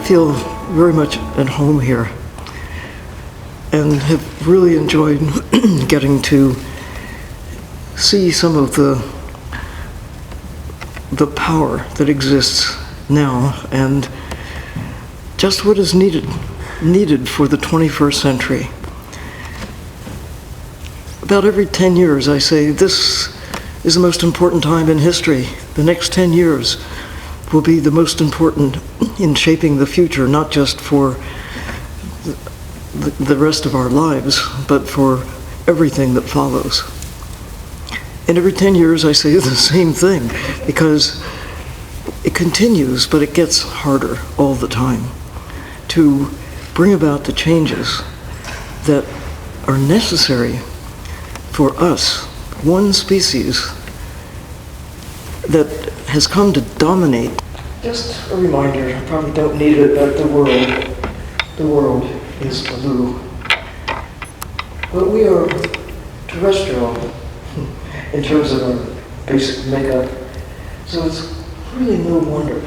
feel very much at home here and have really enjoyed getting to see some of the power that exists now and just what is needed for the 21st century. About every 10 years I say this is the most important time in history. The next 10 years will be the most important in shaping the future, not just for the rest of our lives, but for everything that follows. And every 10 years I say the same thing, because it continues, but it gets harder all the time to bring about the changes that are necessary for us, one species that has come to dominate. Just a reminder, I probably don't need it, but the world is blue. But we are terrestrial in terms of our basic makeup, so it's really no wonder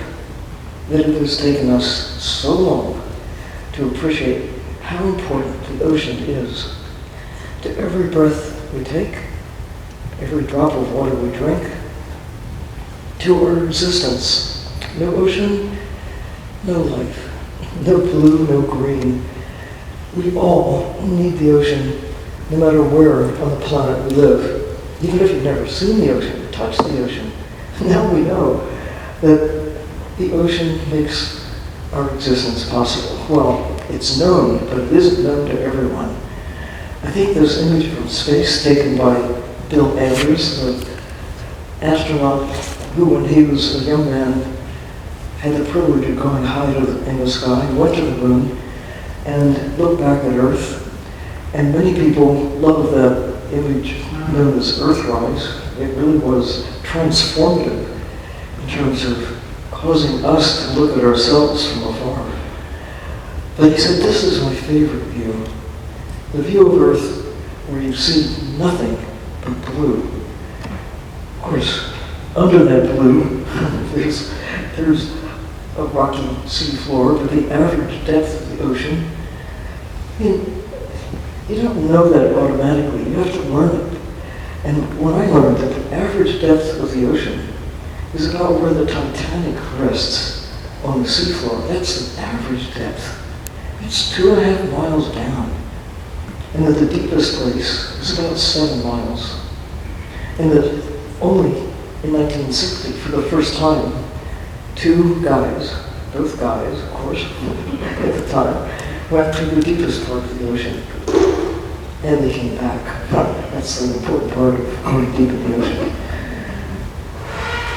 that it has taken us so long to appreciate how important the ocean is to every breath we take, every drop of water we drink, to our existence. No ocean, no life. No blue, no green. We all need the ocean, no matter where on the planet we live. Even if you've never seen the ocean, or touched the ocean, now we know that the ocean makes our existence possible. Well, it's known, but it isn't known to everyone. I think this image from space taken by Bill Andrews, the astronaut who, when he was a young man, had the privilege of going high in the sky, went to the moon, and looked back at Earth. And many people love that image known as Earthrise. It really was transformative in terms of causing us to look at ourselves from afar. But he said, this is my favorite view. The view of Earth where you see nothing but blue. Of course, under that blue, there's a rocky seafloor, but the average depth of the ocean, you don't know that automatically. You have to learn it. And when I learned that the average depth of the ocean is about where the Titanic rests on the seafloor, that's the average depth. It's 2.5 miles down. And that the deepest place is about 7 miles. And that only in 1960, for the first time, 2 guys, both guys, of course, at the time, went to the deepest part of the ocean. And they came back. That's the important part of going deep in the ocean.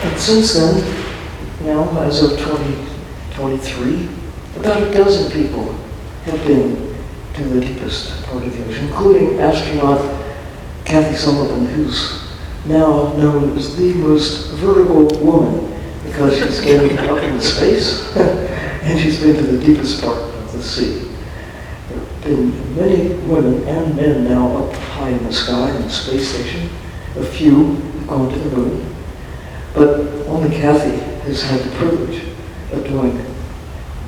And since then, now, as of 2023, about a dozen people have been to the deepest part of the ocean, including astronaut Kathy Sullivan, who's now known as the most vertical woman because she's getting up into space and she's been to the deepest part of the sea. There have been many women and men now up high in the sky in the space station. A few have gone to the moon, but only Kathy has had the privilege of doing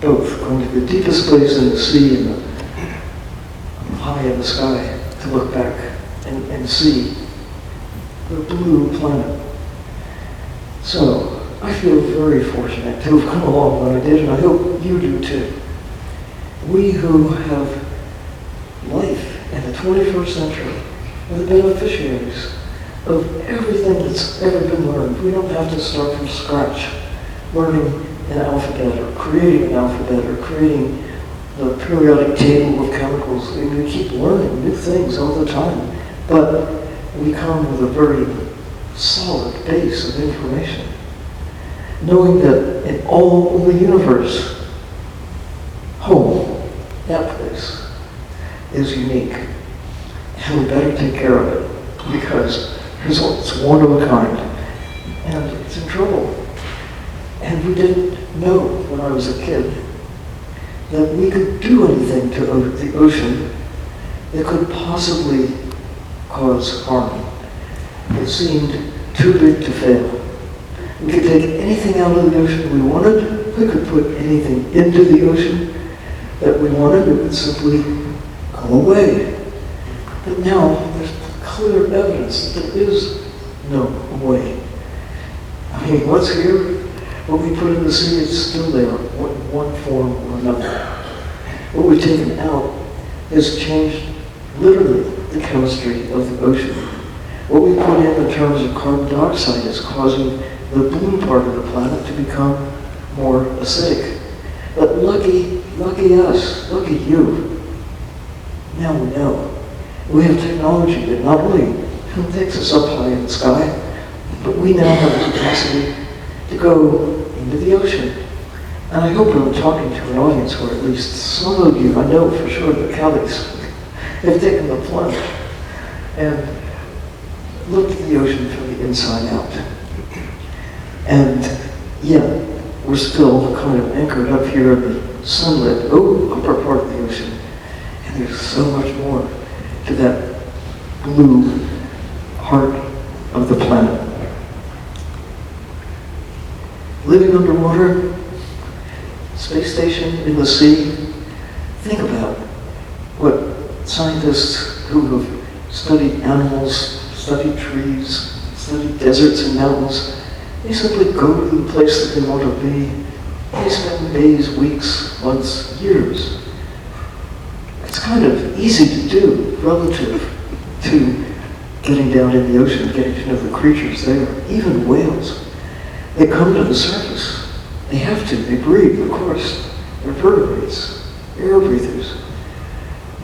both, going to the deepest place in the sea and high in the sky to look back and see the blue planet. So I feel very fortunate to have come along when I did, and I hope you do too. We who have life in the 21st century are the beneficiaries of everything that's ever been learned. We don't have to start from scratch, learning an alphabet or creating an alphabet or creating the periodic table of chemicals. We keep learning new things all the time, but we come with a very solid base of information, knowing that in all of the universe, home, that place, is unique. And we better take care of it, because it's one of a kind, and it's in trouble. And we didn't know when I was a kid that we could do anything to the ocean that could possibly cause harm. It seemed too big to fail. We could take anything out of the ocean we wanted. We could put anything into the ocean that we wanted. It would simply go away. But now there's clear evidence that there is no way. I mean, what's here, what we put in the sea is still there, in one form or another. What we've taken out has changed literally the chemistry of the ocean. What we put in terms of carbon dioxide is causing the blue part of the planet to become more acidic. But lucky us, lucky you. Now we know. We have technology that not only takes us up high in the sky, but we now have the capacity to go into the ocean. And I hope I'm talking to an audience where at least some of you, I know for sure the Kellys, have taken the plunge and looked at the ocean from the inside out. And yet, we're still kind of anchored up here in the sunlit upper part of the ocean. And there's so much more to that blue heart of the planet. Living underwater, space station in the sea. Think about what scientists who have studied animals, studied trees, studied deserts and mountains, they simply go to the place that they want to be. They spend days, weeks, months, years. It's kind of easy to do relative to getting down in the ocean, getting to know the creatures there, even whales. They come to the surface. They have to. They breathe, of course. They're vertebrates, air breathers.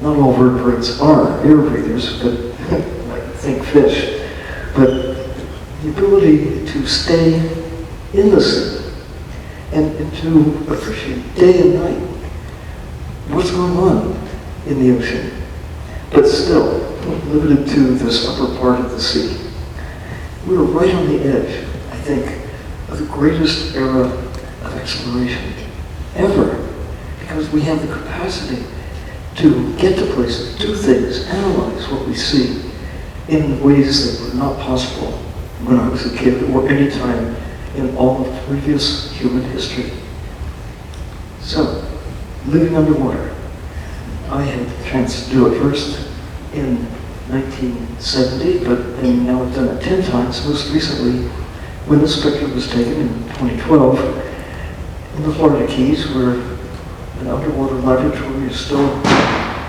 Not all vertebrates are air breathers, but like think fish. But the ability to stay in the sea and to appreciate day and night what's going on in the ocean, but still limited to this upper part of the sea. We're right on the edge, I think, of the greatest era of exploration ever, because we have the capacity to get to places, do things, analyze what we see in ways that were not possible when I was a kid or any time in all of previous human history. So, living underwater. I had the chance to do it first in 1970, but then now I've done it 10 times, most recently when this picture was taken in 2012 in the Florida Keys, where an underwater laboratory is still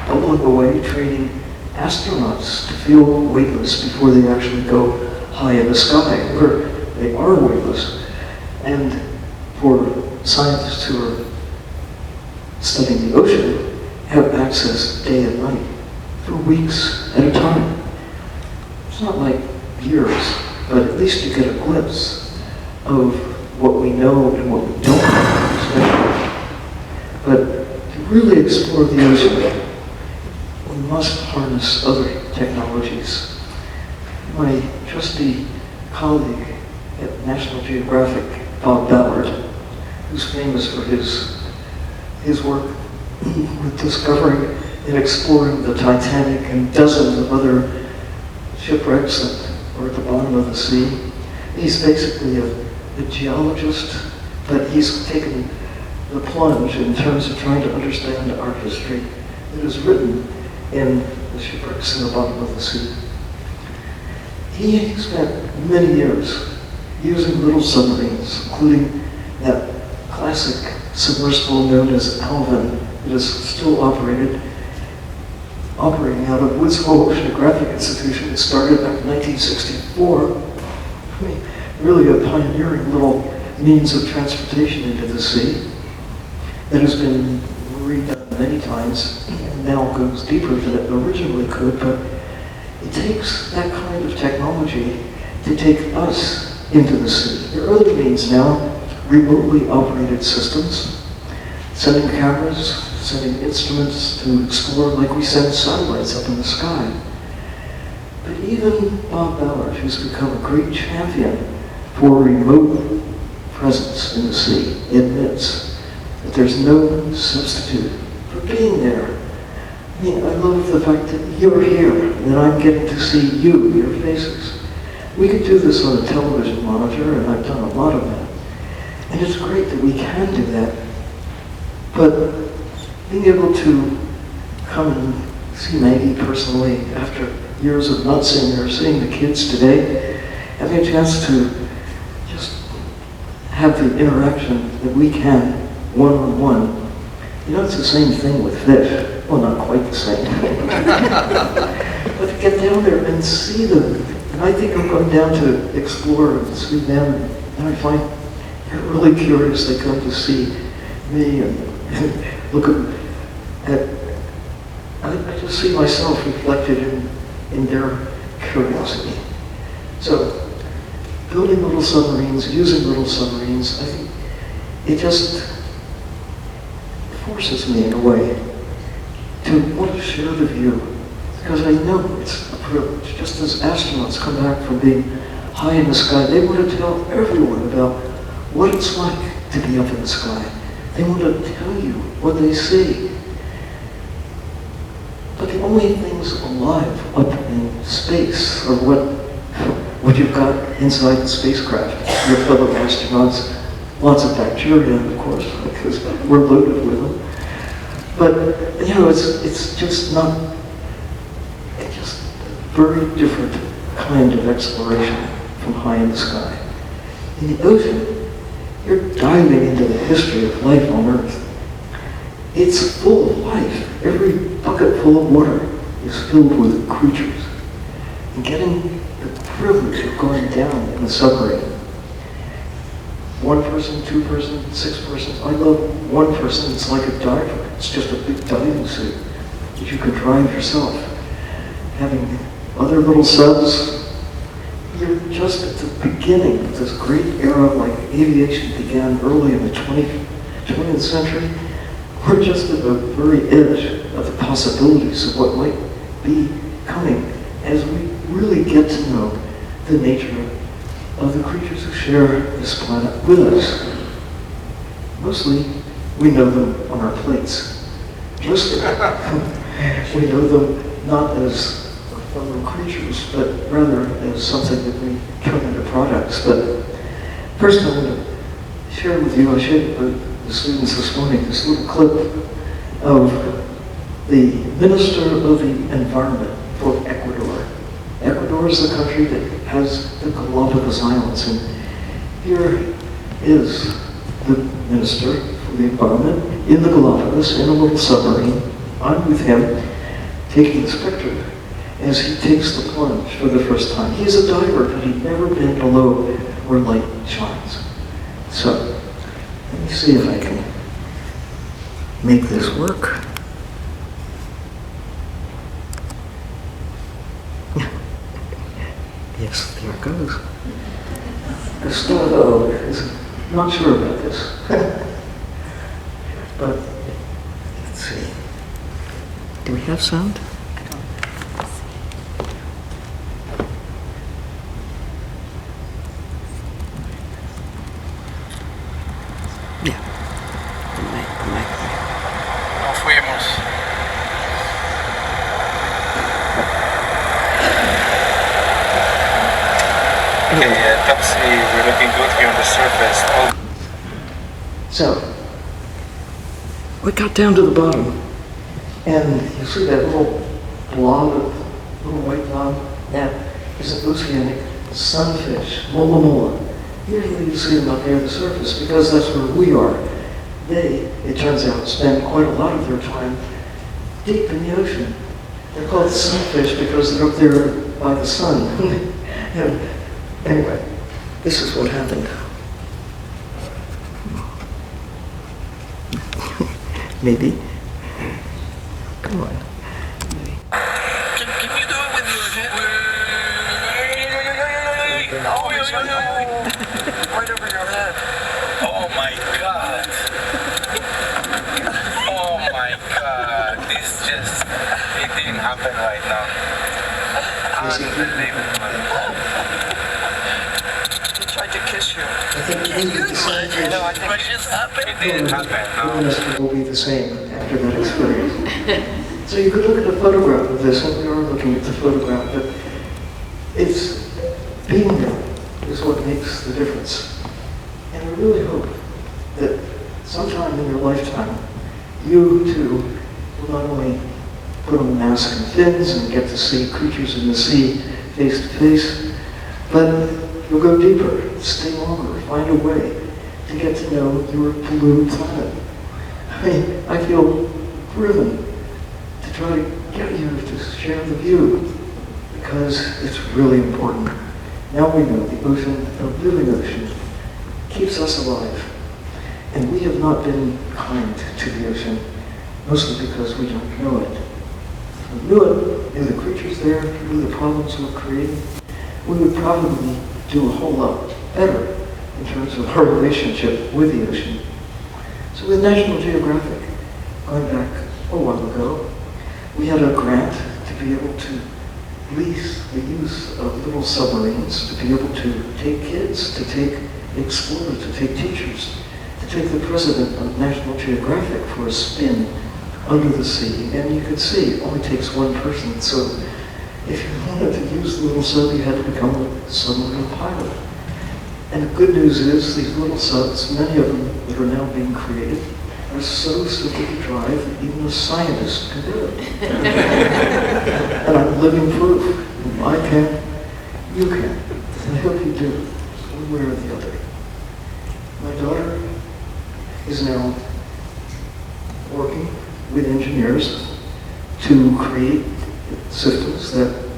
bubbling away, training astronauts to feel weightless before they actually go high in the sky, where they are weightless. And for scientists who are studying the ocean, have access day and night for weeks at a time. It's not like years, but at least you get a glimpse of what we know and what we don't know, especially. But to really explore the ocean, we must harness other technologies. My trusty colleague at National Geographic, Bob Ballard, who's famous for his work with discovering and exploring the Titanic and dozens of other shipwrecks that are at the bottom of the sea. He's basically a geologist, but he's taken the plunge in terms of trying to understand our history that is written in the shipwrecks in the bottom of the sea. He spent many years using little submarines, including that classic submersible known as Alvin, that is still operating out of Woods Hole Oceanographic Institution. It started back in 1964. I mean, really a pioneering little means of transportation into the sea that has been redone many times and now goes deeper than it originally could, but it takes that kind of technology to take us into the sea. There are other means now, remotely operated systems, sending cameras, sending instruments to explore like we send satellites up in the sky. But even Bob Ballard, who's become a great champion for remote presence in the sea, admits that there's no substitute for being there. I mean, I love the fact that you're here, and that I'm getting to see you, your faces. We could do this on a television monitor, and I've done a lot of that. And it's great that we can do that. But being able to come and see Maggie personally after years of not seeing her, seeing the kids today, having a chance to just have the interaction that we can one-on-one. You know, it's the same thing with fish. Well, not quite the same. But to get down there and see them, and I think I'm going down to explore and see them, and I find they're really curious. They come to see me and look at I just see myself reflected in their curiosity. So, building little submarines, using little submarines, I think it just forces me in a way to want to share the view, because I know it's a privilege. Just as astronauts come back from being high in the sky, they want to tell everyone about what it's like to be up in the sky. They want to tell you what they see. But the only things alive up in space are what you've got inside the spacecraft. Your fellow astronauts, lots of bacteria, of course, because we're loaded with them. But, you know, it's just not, it's just a very different kind of exploration from high in the sky. In the ocean, you're diving into the history of life on Earth. It's full of life. Every bucket full of water is filled with creatures. And getting the privilege of going down in the submarine. One person, two person, six persons. I love one person. It's like a diver. It's just a big diving suit that you can drive yourself. Having other little subs, you're just at the beginning of this great era, like aviation began early in the 20th century. We're just at the very edge of the possibilities of what might be coming as we really get to know the nature of the creatures who share this planet with us. Mostly, we know them on our plates. Mostly, we know them not as fellow creatures, but rather as something that we turn into products. But first, I want to share with you, I shared with the students this morning this little clip of the Minister of the Environment for Ecuador. Ecuador is the country that has the Galapagos Islands, and here is the Minister for the Environment in the Galapagos in a little submarine. I'm with him, taking the spectrum as he takes the plunge for the first time. He's a diver, but he'd never been below where light shines. So, let me see if I can make this work. Yes, there it goes. Gustavo is not sure about this. But, let's see. Do we have sound? Yeah. The mic. Nos fuimos. Okay, topsy, we're looking good here on the surface. So, we got down to the bottom, and you see that little blob, little white blob? That is an oceanic sunfish, mola mola. Usually you see them up near the surface because that's where we are. They, it turns out, spend quite a lot of their time deep in the ocean. They're called sunfish because they're up there by the sun. And anyway, this is what happened. Maybe. Come on. Can you do it with your head? Right over your head. Oh my god. Oh my god. This just, it didn't happen right now. Unbelievable. He tried to kiss you. I think the sunfish. No, I think it just happened. It didn't happen. Minister will be the same after that experience. So you could look at a photograph of this, and we are looking at the photograph, but it's being being there is what makes the difference. And I really hope that sometime in your lifetime, you too will not only put on a mask and fins and get to see creatures in the sea face to face, but you'll go deeper, stay longer, find a way to get to know your blue planet. I feel driven to try to get you to share the view, because it's really important. Now we know the ocean, the living ocean, keeps us alive. And we have not been kind to the ocean, mostly because we don't know it. If we knew it, knew the creatures there, knew the problems we're creating, we would probably do a whole lot better in terms of our relationship with the ocean. So with National Geographic, going back a while ago, we had a grant to be able to lease the use of little submarines, to be able to take kids, to take explorers, to take teachers, to take the president of National Geographic for a spin under the sea. And you could see it only takes one person. So if you wanted to use the little sub, you had to become a submarine pilot. And the good news is these little subs, many of them that are now being created, are so simple to drive that even a scientist can do it. And I'm living proof. If I can, you can. And I hope you do, one way or the other. My daughter is now working with engineers to create systems that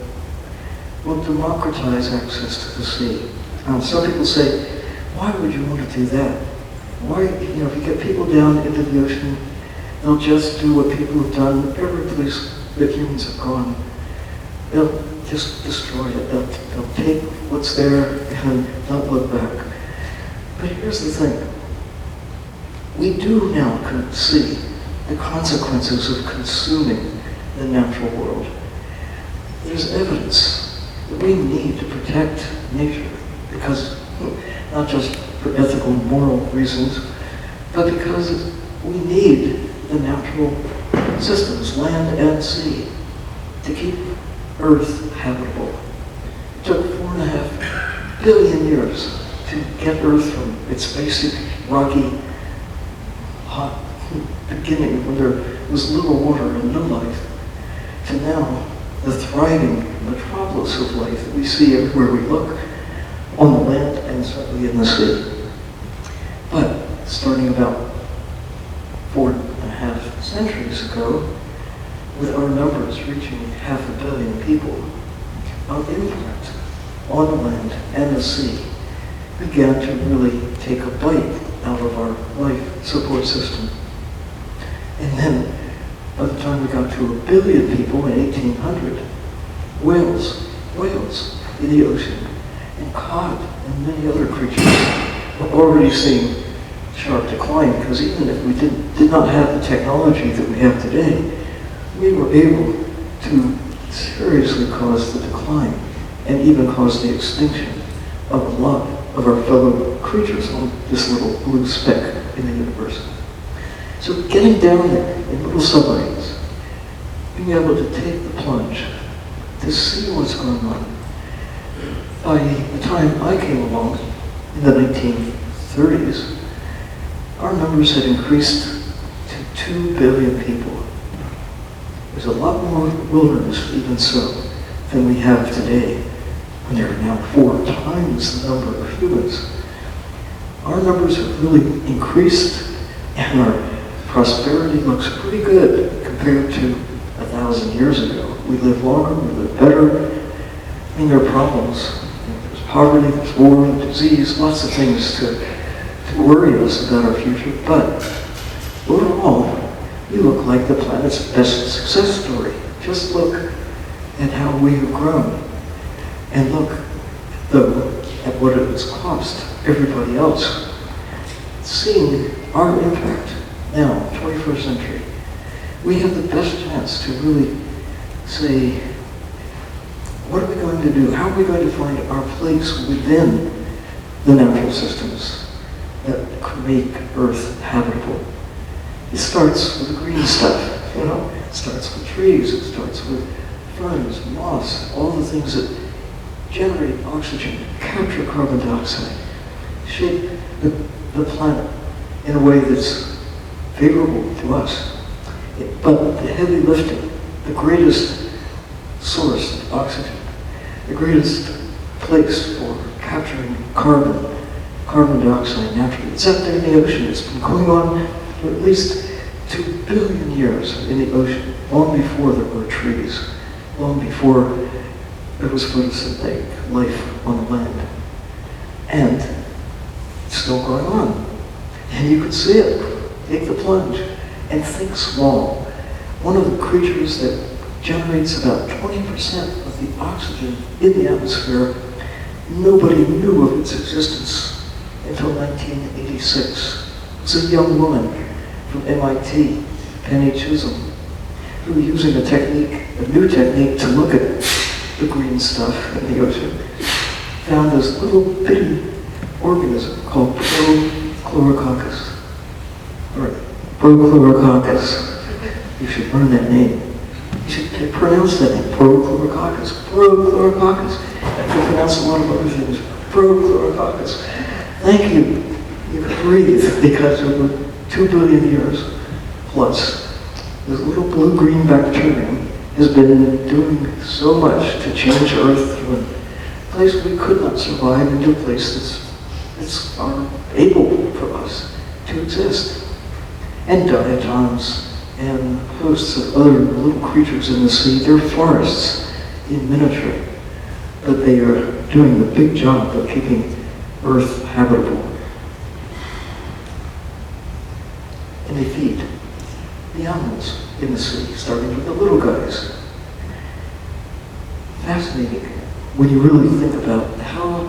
will democratize access to the sea. Now, some people say, why would you want to do that? Why, if you get people down into the ocean, they'll just do what people have done every place that humans have gone. They'll just destroy it. They'll take what's there and not look back. But here's the thing. We do now see the consequences of consuming the natural world. There's evidence that we need to protect nature, because not just for ethical and moral reasons, but because we need the natural systems, land and sea, to keep Earth habitable. It took 4.5 billion years to get Earth from its basic rocky, hot beginning when there was little water and no life, to now the thriving metropolis of life that we see everywhere we look, on the land and certainly in the sea. But starting about 4.5 centuries ago, with our numbers reaching 500 million people, our impact on the land and the sea began to really take a bite out of our life support system. And then, by the time we got to 1 billion people in 1800, whales in the ocean, and cod and many other creatures were already seeing sharp decline, because even if we did not have the technology that we have today, we were able to seriously cause the decline and even cause the extinction of a lot of our fellow creatures on this little blue speck in the universe. So getting down there in little submarines, being able to take the plunge, to see what's going on. By the time I came along in the 1930s, our numbers had increased to 2 billion people. There's a lot more wilderness, even so, than we have today, when there are now 4 times the number of humans. Our numbers have really increased, and our prosperity looks pretty good compared to 1,000 years ago. We live longer, we live better. I mean, there are problems. There's poverty, there's war, disease, lots of things to worry us about our future. But overall, we look like the planet's best success story. Just look at how we have grown. And look, though, at what it has cost everybody else. Seeing our impact now, 21st century, we have the best chance to really say, what are we going to do? How are we going to find our place within the natural systems that make Earth habitable? It starts with the green stuff, It starts with trees, it starts with ferns, moss, all the things that generate oxygen, capture carbon dioxide, shape the planet in a way that's favorable to us. But the heavy lifting, the greatest source of oxygen, the greatest place for capturing carbon dioxide naturally, it's out there in the ocean. It's been going on for at least 2 billion years in the ocean, long before there were trees, long before there was photosynthetic life on the land. And it's still going on. And you can see it. Take the plunge and think small. One of the creatures that generates about 20% of the oxygen in the atmosphere, nobody knew of its existence until 1986. It was a young woman from MIT, Penny Chisholm, who was using a new technique to look at the green stuff in the ocean, found this little bitty organism called Prochlorococcus. Prochlorococcus. You should learn that name. You should pronounce that name, Prochlorococcus. Prochlorococcus. You can pronounce a lot of other things. Prochlorococcus. Thank you. You can breathe because over 2 billion years plus, this little blue-green bacterium has been doing so much to change Earth from a place we could not survive into a place that's able for us to exist. And diatoms and hosts of other little creatures in the sea, they're forests in miniature, but they are doing the big job of keeping Earth habitable. And they feed the animals in the sea, starting with the little guys. Fascinating when you really think about how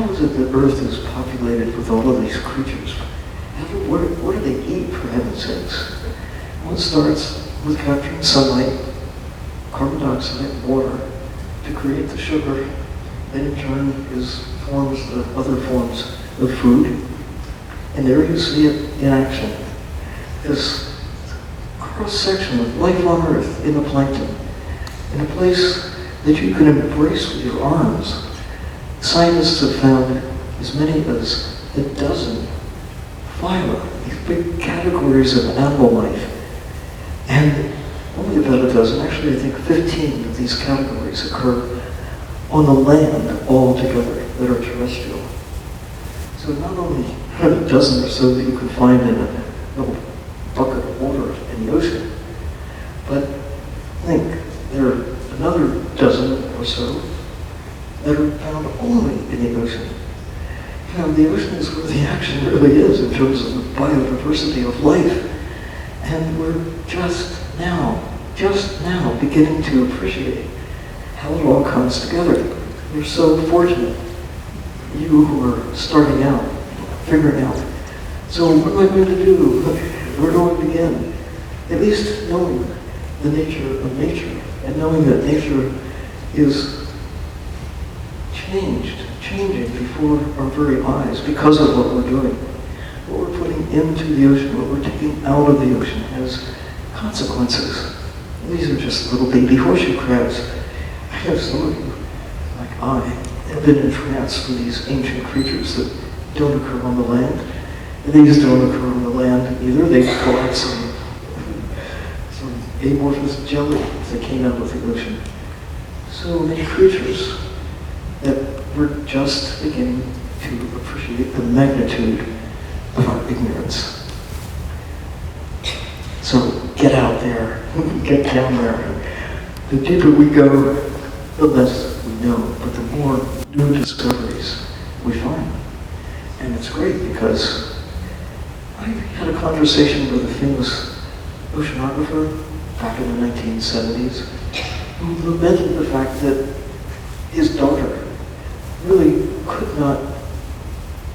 is it that Earth is populated with all of these creatures? What do they eat, for heaven's sakes? Well, it starts with capturing sunlight, carbon dioxide, water, to create the sugar, that in turn forms the other forms of food. And there you see it in action. This cross-section of life on Earth in the plankton, in a place that you can embrace with your arms. Scientists have found as many as a dozen phyla, these big categories of animal life. And only about a dozen, actually I think 15 of these categories occur on the land altogether that are terrestrial. So not only a dozen or so that you can find in a little bucket of water in the ocean, but think there are another dozen or so that are found only in the ocean. You know, the ocean is where the action really is in terms of the biodiversity of life. And we're just now beginning to appreciate how it all comes together. We're so fortunate, you who are starting out, figuring out, so what am I going to do? Where do I begin? At least knowing the nature of nature, and knowing that nature is changing before our very eyes because of what we're doing. What we're putting into the ocean, what we're taking out of the ocean has consequences. And these are just little baby horseshoe crabs. I know some of you, like I, have been entranced with these ancient creatures that don't occur on the land. And these don't occur on the land either. They collect some amorphous jelly that came out of the ocean. So many creatures that we're just beginning to appreciate the magnitude of our ignorance. So get out there, get down there. The deeper we go, the less we know, but the more new discoveries we find. And it's great because I had a conversation with a famous oceanographer back in the 1970s who lamented the fact that his daughter really could not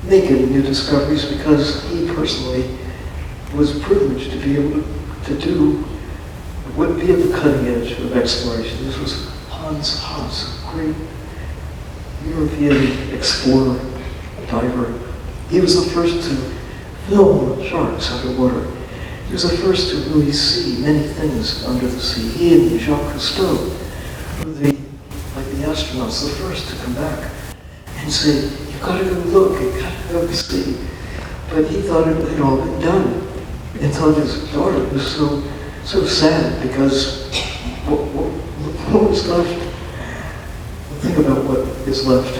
make any new discoveries because he personally was privileged to be able to be at the cutting edge of exploration. This was Hans Haas, a great European explorer, diver. He was the first to film sharks underwater. He was the first to really see many things under the sea. He and Jacques Cousteau were the the astronauts, the first to come back and say, you've got to go look, you've got to go see. But he thought it had all been done, and thought his daughter was so sad because what was left? Think about what is left.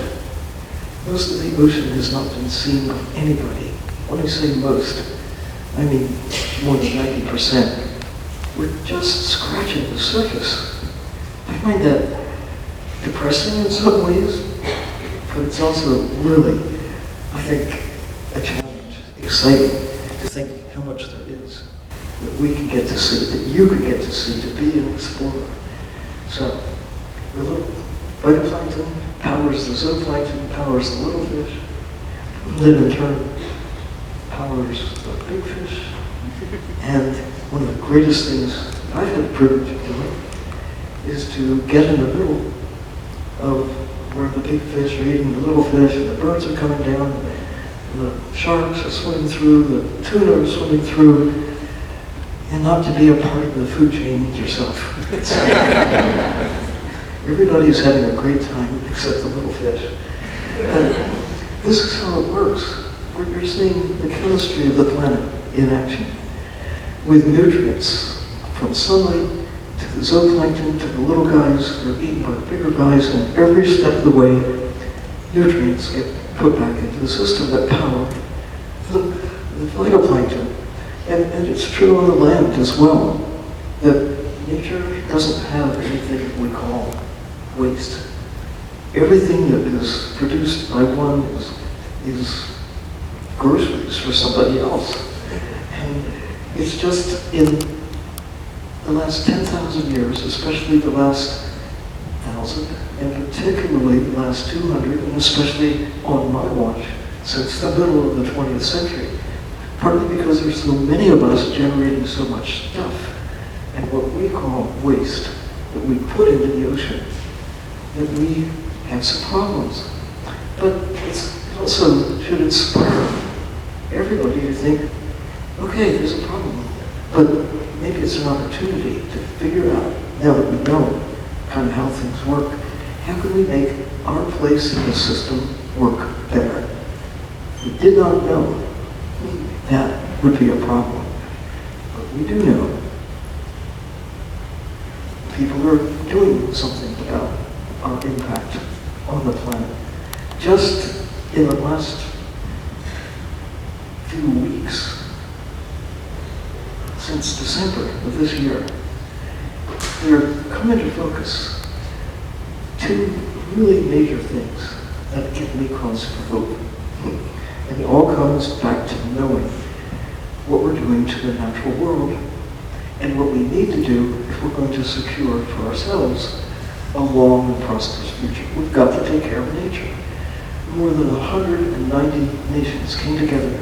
Most of the ocean has not been seen by anybody. When I say most, I mean more than 90%. We're just scratching the surface. I find that depressing in some ways, but it's also really, I think, a challenge, exciting to think how much there is that we can get to see, that you can get to see, to be an explorer. So, the little phytoplankton powers the zooplankton, powers the little fish, then in turn powers the big fish. And one of the greatest things I've had the privilege of doing is to get in the middle of where the big fish are eating the little fish, and the birds are coming down, and the sharks are swimming through, the tuna are swimming through, and not to be a part of the food chain yourself. Everybody's having a great time except the little fish. And this is how it works. You're seeing the chemistry of the planet in action, with nutrients from sunlight to the zooplankton to the little guys that are eaten by the bigger guys, and every step of the way, nutrients get put back into the system that power the phytoplankton. And it's true on the land as well, that nature doesn't have anything we call waste. Everything that is produced by one is groceries for somebody else. And it's just in the last 10,000 years, especially the last 1,000, and particularly the last 200, and especially on my watch, since the middle of the 20th century, partly because there's so many of us generating so much stuff, and what we call waste, that we put into the ocean, that we have some problems. But it also should inspire everybody to think, okay, there's a problem, but maybe it's an opportunity to figure out, now that we know kind of how things work, how can we make our place in the system work better? We did not know that would be a problem, but we do know people are doing something about our impact on the planet. Just in the last few weeks, since December of this year, there come into focus two really major things that give me cause for hope. And it all comes back to knowing what we're doing to the natural world and what we need to do if we're going to secure for ourselves a long and prosperous future. We've got to take care of nature. More than 190 nations came together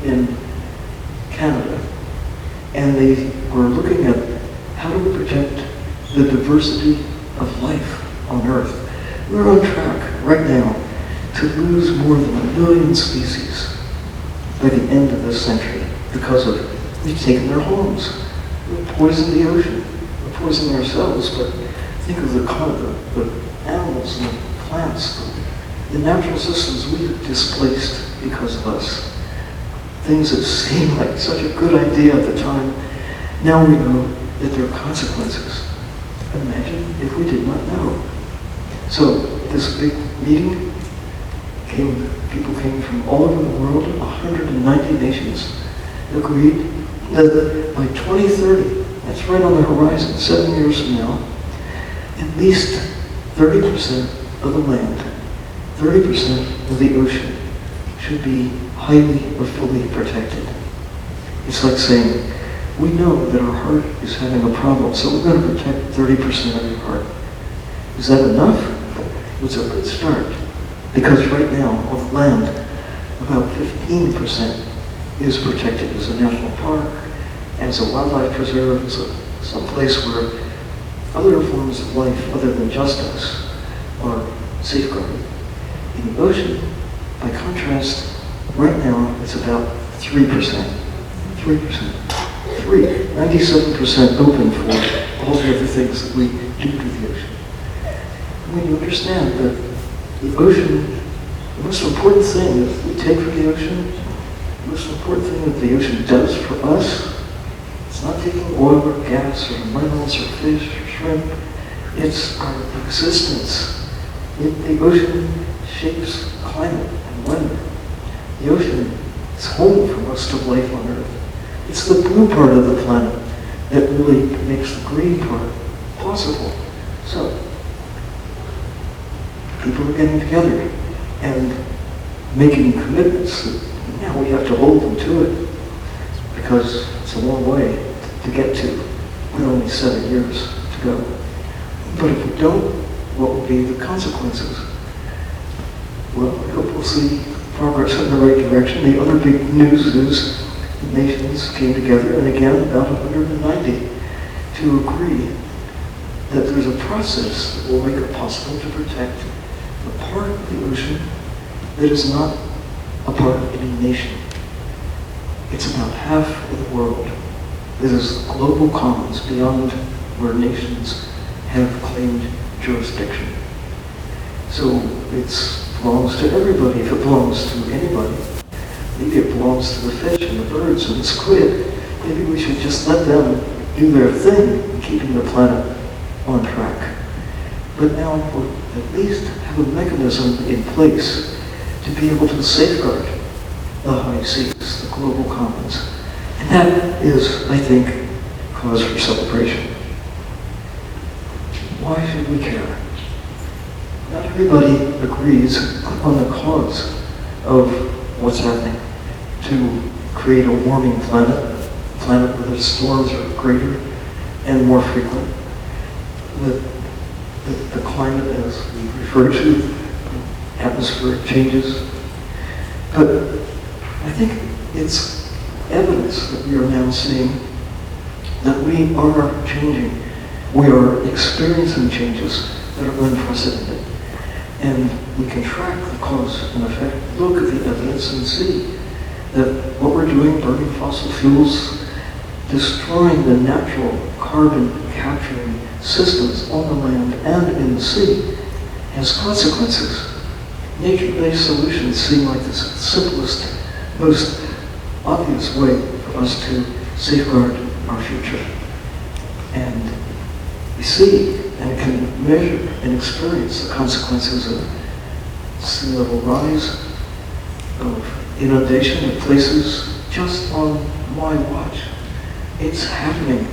in Canada, and they were looking at how do we protect the diversity of life on Earth. We're on track right now to lose more than 1 million species by the end of this century because of we've taken their homes. We've poisoned the ocean. We're poisoning ourselves, but think of the animals and the plants, the natural systems we've displaced because of us. Things that seemed like such a good idea at the time, now we know that there are consequences. Imagine if we did not know. So this big meeting, people came from all over the world, 190 nations, agreed that by 2030, that's right on the horizon, 7 years from now, at least 30% of the land, 30% of the ocean should be highly or fully protected. It's like saying, we know that our heart is having a problem, so we're going to protect 30% of your heart. Is that enough? It's a good start. Because right now, on the land, about 15% is protected as a national park, as a wildlife preserve, as some place where other forms of life other than just us are safeguarded. In the ocean, by contrast, right now it's about 3%. 3%. 97% open for all the other things that we do to the ocean. when you understand that the ocean, the most important thing that we take from the ocean, the most important thing that the ocean does for us, it's not taking oil or gas or minerals or fish or shrimp, it's our existence. The ocean shapes climate and weather. The ocean is home for most of life on Earth. It's the blue part of the planet that really makes the green part possible. So, people are getting together and making commitments that now we have to hold them to it because it's a long way to get to. We're only 7 years to go. But if we don't, what will be the consequences? Well, I hope we'll see progress in the right direction. The other big news is the nations came together, and again, about 190, to agree that there's a process that will make it possible to protect the part of the ocean that is not a part of any nation. It's about half of the world that is global commons beyond where nations have claimed jurisdiction. So it belongs to everybody if it belongs to anybody. Maybe it belongs to the fish and the birds and the squid. Maybe we should just let them do their thing in keeping the planet on track. But now we'll at least have a mechanism in place to be able to safeguard the high seas, the global commons. And that is, I think, cause for celebration. Why should we care? Not everybody agrees on the cause of what's happening to create a warming planet, a planet where the storms are greater and more frequent. The climate, as we refer to, atmospheric changes. But I think it's evidence that we are now seeing that we are changing. We are experiencing changes that are unprecedented. And we can track the cause and effect, look at the evidence and see that what we're doing, burning fossil fuels, destroying the natural carbon capturing systems on the land and in the sea, has consequences. Nature-based solutions seem like the simplest, most obvious way for us to safeguard our future. And we see and can measure and experience the consequences of sea level rise, of inundation of places just on my watch. It's happening.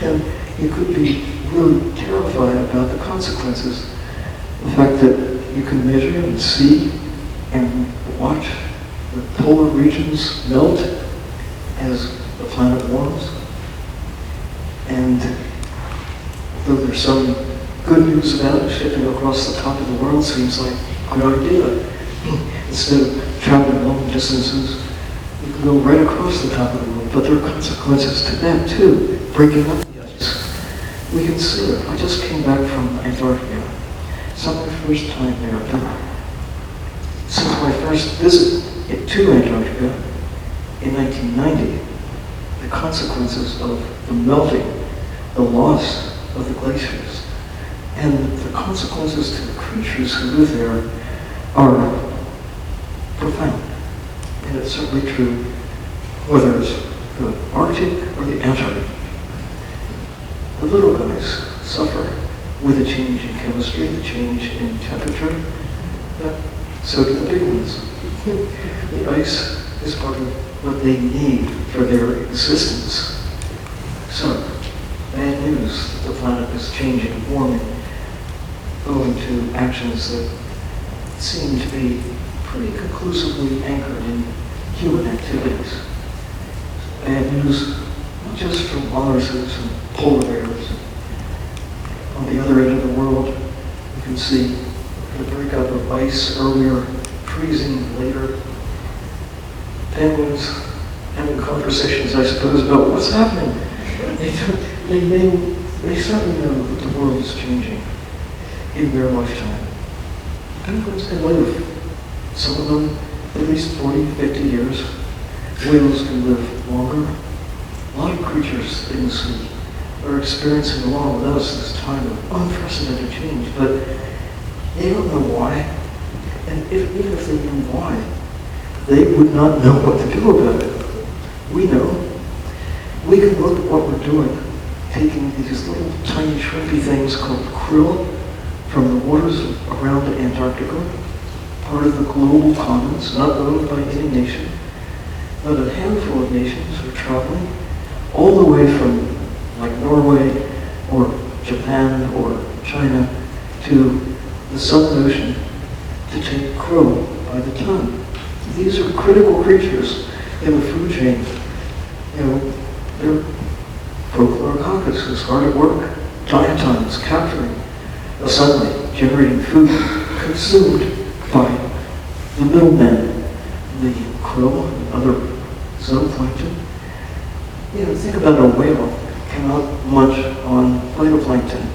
And you could be really terrified about the consequences. The fact that you can measure and see and watch the polar regions melt as the planet warms. And though there's some good news about it, shipping across the top of the world seems like a good idea. Instead of traveling long distances, you can go right across the top of the world. But there are consequences to that too, breaking up the ice. We can see it. I just came back from Antarctica. It's not my first time there, but since my first visit to Antarctica in 1990, the consequences of the melting, the loss of the glaciers, and the consequences to the creatures who live there are profound. And it's certainly true whether it's the Arctic or the Antarctic. The little guys suffer with the change in chemistry, the change in temperature, but so do the big ones. The ice is part of what they need for their existence. So, bad news that the planet is changing, warming, owing to actions that seem to be pretty conclusively anchored in human activities. Bad news, not just from viruses and polar bears. On the other end of the world, you can see the breakup of ice earlier, freezing later. Penguins having conversations, I suppose, about what's happening. They certainly know that the world is changing in their lifetime. Penguins can live, some of them at least 40, 50 years. Whales can live longer. A lot of creatures in the sea are experiencing along with us this time of unprecedented change, but They don't know why. And even if they knew why, they would not know what to do about it. We know. We can look at what we're doing, taking these little tiny shrimpy things called krill from the waters around Antarctica, part of the global commons, not owned by any nation, but a handful of nations are traveling all the way from like Norway or Japan or China to the Southern Ocean to take krill by the ton. These are critical creatures in the food chain. You know, they're Prochlorococcus is hard at work, diatoms capturing the sunlight, generating food consumed by the middlemen, the krill and other zooplankton. You know, think about a whale cannot munch on phytoplankton.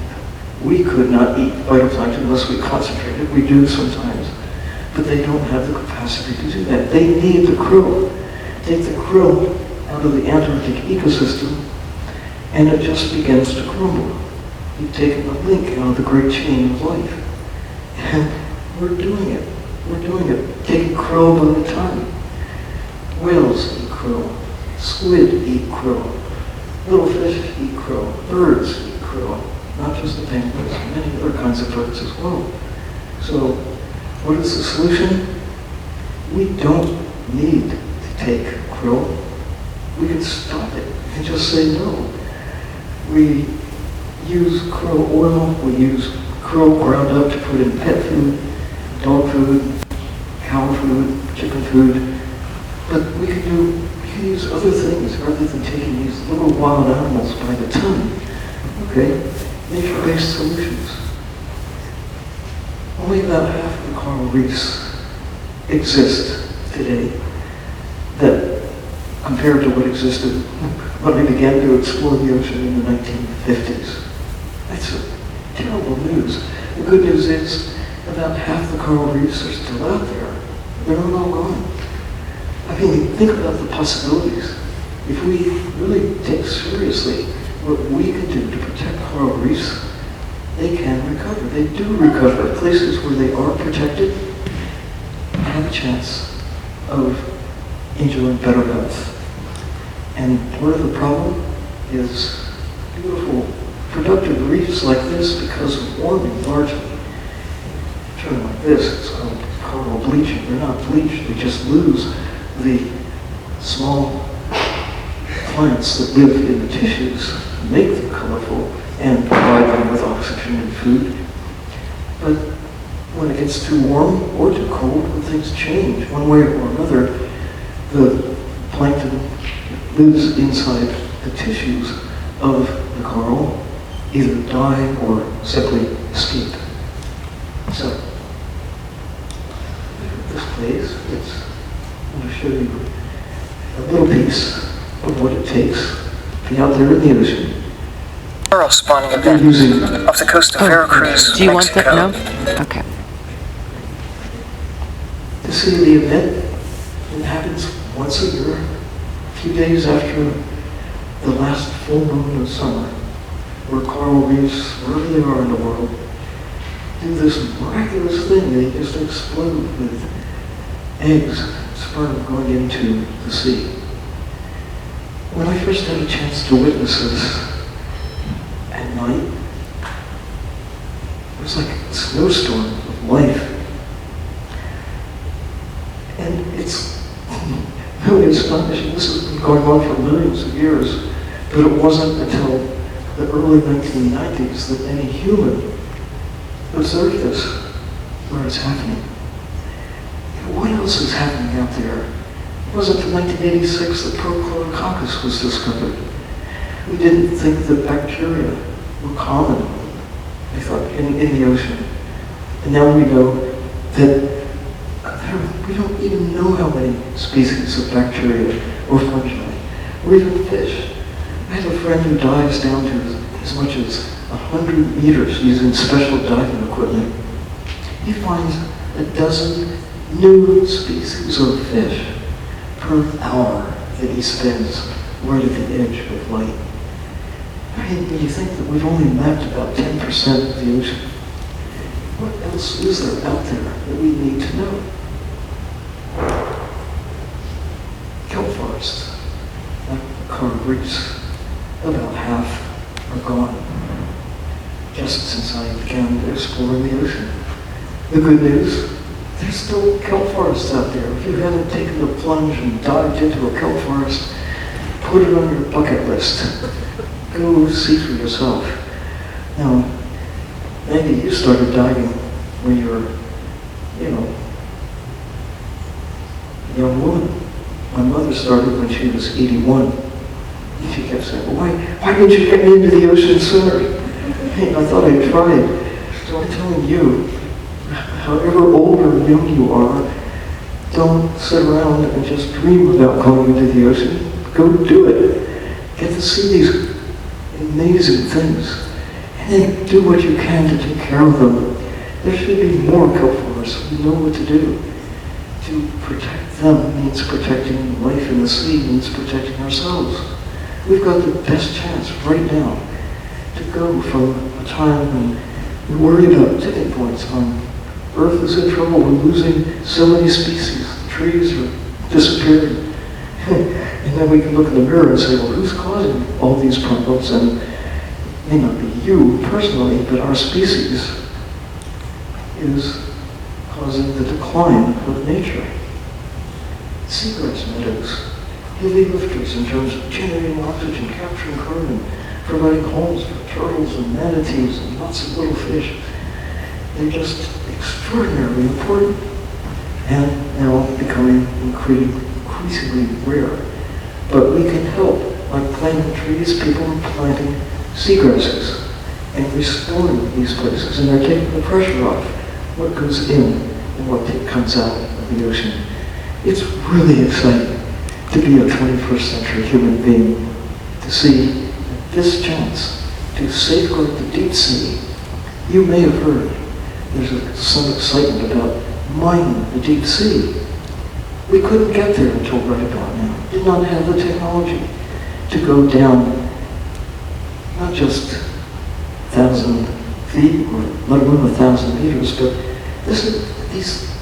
We could not eat phytoplankton unless we concentrated. We do sometimes, but they don't have the capacity to do that. They need the krill. Take the krill out of the Antarctic ecosystem, and it just begins to crumble. You've taken a link out of the great chain of life. And we're doing it. We're doing it. Taking krill by the ton. Whales eat krill. Squid eat krill. Little fish eat krill. Birds eat krill. Not just the penguins, many other kinds of birds as well. So, what is the solution? We don't need to take krill. We can stop it and just say no. We use krill oil, we use krill ground up to put in pet food, dog food, cow food, chicken food, but we can use other things rather than taking these little wild animals by the ton. Okay, nature-based solutions. Only about half of the coral reefs exist today that compared to what existed when I began to explore the ocean in the 1950s. That's terrible news. The good news is about half the coral reefs are still out there. They're not all gone. I mean, think about the possibilities. If we really take seriously what we can do to protect coral reefs, they can recover. They do recover. Places where they are protected have a chance of enjoying better health. And part of the problem is beautiful, productive reefs like this because of warming largely. Turn like this, it's called coral bleaching. They're not bleached, they just lose the small plants that live in the tissues, make them colorful, and provide them with oxygen and food. But when it gets too warm or too cold, when things change one way or another, the plankton lives inside the tissues of the coral, either die or simply escape. So, this place, I'm going to show you a little piece of what it takes to be out there in the ocean. Coral spawning event off the coast of Veracruz, Do you Mexico. want that? No? Okay. To see the event, it happens once a year, a few days after the last full moon of summer, where coral reefs, wherever they are in the world, do this miraculous thing. They just explode with eggs, sperm going into the sea. When I first had a chance to witness this at night, it was like a snowstorm of life. And it's really astonishing. This has been going on for millions of years, but it wasn't until the early 1990s that any human observed this, where it's happening. And what else is happening out there? It wasn't until 1986 that Prochlorococcus was discovered. We didn't think that bacteria were common, I thought, in the ocean. And now we know that we don't even know how many species of bacteria or fungi, or even fish. I have a friend who dives down to as much as 100 meters using special diving equipment. He finds a dozen new species of fish per hour that he spends right at the edge of light. I mean, when you think that we've only mapped about 10% of the ocean, What else is there out there that we need to know? Kelp forests, like Coral reefs, about half are gone, just since I began exploring the ocean. The good news, there's still kelp forests out there. If you haven't taken the plunge and dived into a kelp forest, put it on your bucket list. Go see for yourself. Now, maybe you started diving when you were, a young woman. My mother started when she was 81. And she kept saying, why didn't you get me into the ocean sooner? Hey, I thought I tried. So I'm telling you, however old or young you are, don't sit around and just dream about going into the ocean. Go do it. Get to see these amazing things. And then do what you can to take care of them. There should be more kelp forests. We know what to do. To protect them means protecting life in the sea, means protecting ourselves. We've got the best chance right now to go from a time when we worry about tipping points on Earth is in trouble, we're losing so many species, trees are disappearing. And then we can look in the mirror and say, well, who's causing all these problems? And it may not be you personally, but our species is causing the decline of nature. Seagrass meadows, heavy lifters in terms of generating oxygen, capturing carbon, providing homes for turtles and manatees and lots of little fish. They're just extraordinarily important and now becoming increasingly rare. But we can help by planting trees. People are planting seagrasses and restoring these places, and they're taking the pressure off what goes in and what comes out of the ocean. It's really exciting to be a 21st century human being, to see this chance to safeguard the deep sea. You may have heard there's some excitement about mining the deep sea. We couldn't get there until right about now. Did not have the technology to go down not just 1,000 feet or let alone 1,000 meters, but these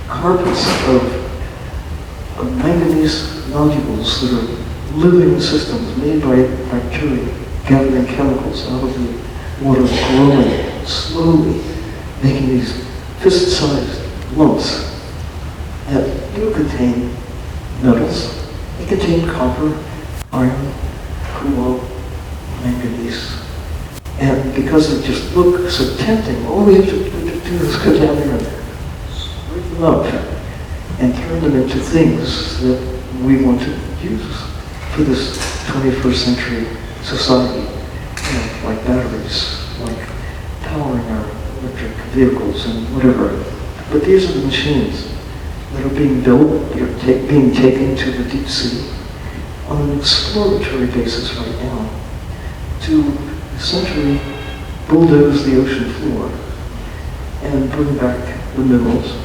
carpets of manganese nodules that are living systems made by bacteria gathering chemicals out of the water, growing slowly, making these fist-sized lumps that do contain metals. They contain copper, iron, cobalt, manganese. And because they just look so tempting, all we have to do is go down there and scrape them up and turn them into things that we want to use for this 21st century society, like batteries, like powering our electric vehicles and whatever. But these are the machines that are being built, that are being taken to the deep sea on an exploratory basis right now to essentially bulldoze the ocean floor and bring back the minerals.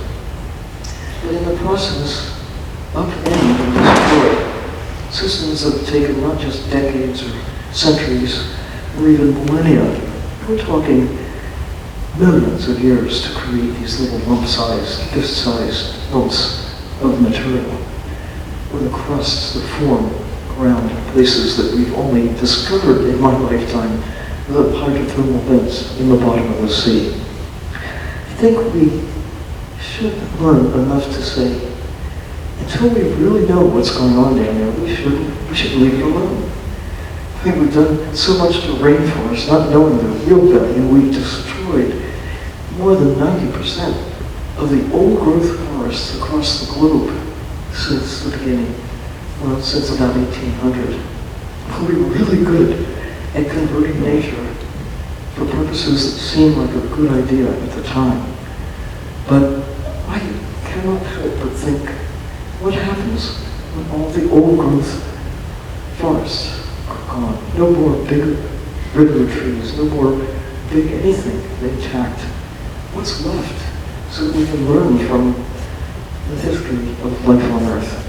But in the process, upend and destroy systems that have taken not just decades or centuries or even millennia. We're talking millions of years to create these little lump-sized, fist-sized lumps of material, or the crusts that form around places that we've only discovered in my lifetime, the hydrothermal vents in the bottom of the sea. I think we should learn enough to say, until we really know what's going on down there, we should leave it alone. I think we've done so much to rainforests, not knowing the real value. We've destroyed more than 90% of the old-growth forests across the globe since the beginning, well, since about 1800. We're really good at converting nature for purposes that seemed like a good idea at the time. But I cannot help but think, what happens when all the old-growth forests are gone? No more big redwood trees, no more big anything intact. What's left so that we can learn from the history of life on Earth?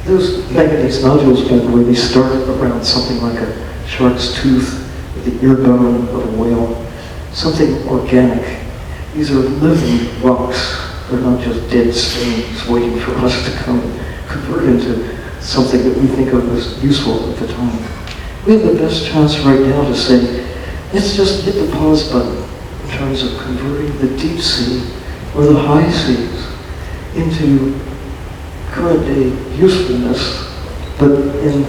Those manganese nodules, by the way, they start around something like a shark's tooth. the ear bone of a whale, something organic. These are living rocks. They're not just dead stones waiting for us to come and convert into something that we think of as useful at the time. We have the best chance right now to say, let's just hit the pause button in terms of converting the deep sea or the high seas into current day usefulness, but in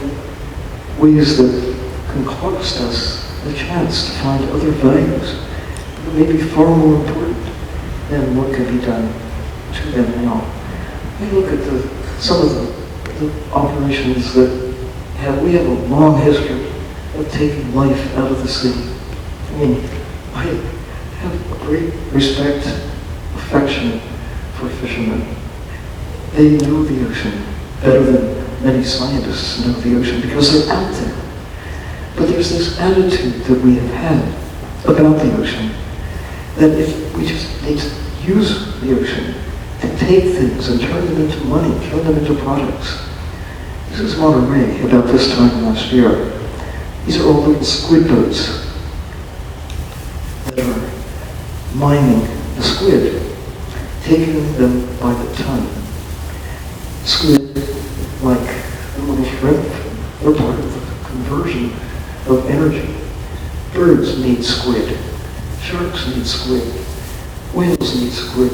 ways that can cost us the chance to find other values that may be far more important than what can be done to them now. We look at some of the operations that we have a long history of taking life out of the sea. I mean, I have a great respect, affection for fishermen. They know the ocean better than many scientists know the ocean because they're out there. But there's this attitude that we have had about the ocean that if we just need to use the ocean and take things and turn them into money, turn them into products. This is Monterey about this time last year. These are all little squid boats that are mining the squid, taking them by the ton. Squid, like the little shrimp, they're part of the conversion of energy. Birds need squid. Sharks need squid. Whales need squid.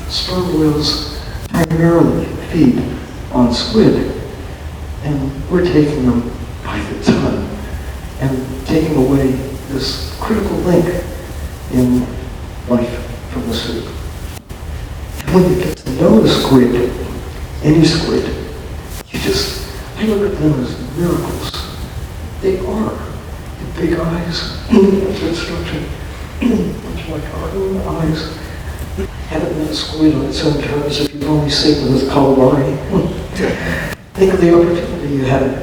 Sperm whales primarily feed on squid. And we're taking them by the ton and taking away this critical link in life from the sea. And when you get to know the squid, any squid, I look at them as miracles. They are. The big eyes, the structure, much like our own eyes. Haven't met a squid on its own terms if you've only seen them with calamari. Think of the opportunity you had.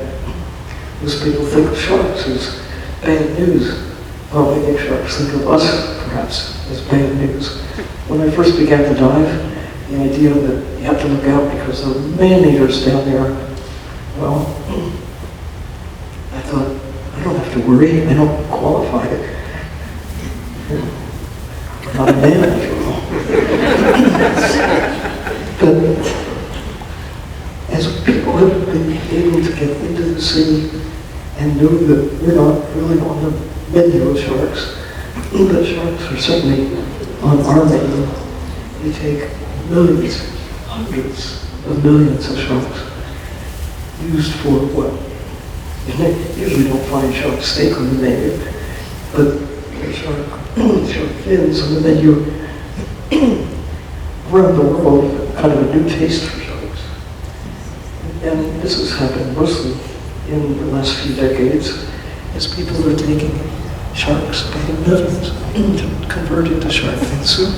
Most people think of sharks as bad news. Well, maybe sharks think of us, perhaps, as bad news. When I first began to dive, the idea that you have to look out because there are man-eaters down there, well, I thought, I don't have to worry, I don't qualify. I'm not a man after all. But as people have been able to get into the sea and know that we're not really on the menu of sharks, but sharks are certainly on our menu. You take millions, hundreds of millions of sharks used for what? You usually don't find shark steak on the menu, but there's shark fins on the menu. Around the world, kind of a new taste for sharks. And this has happened mostly in the last few decades as people are taking sharks by the millions and converting to shark fin soup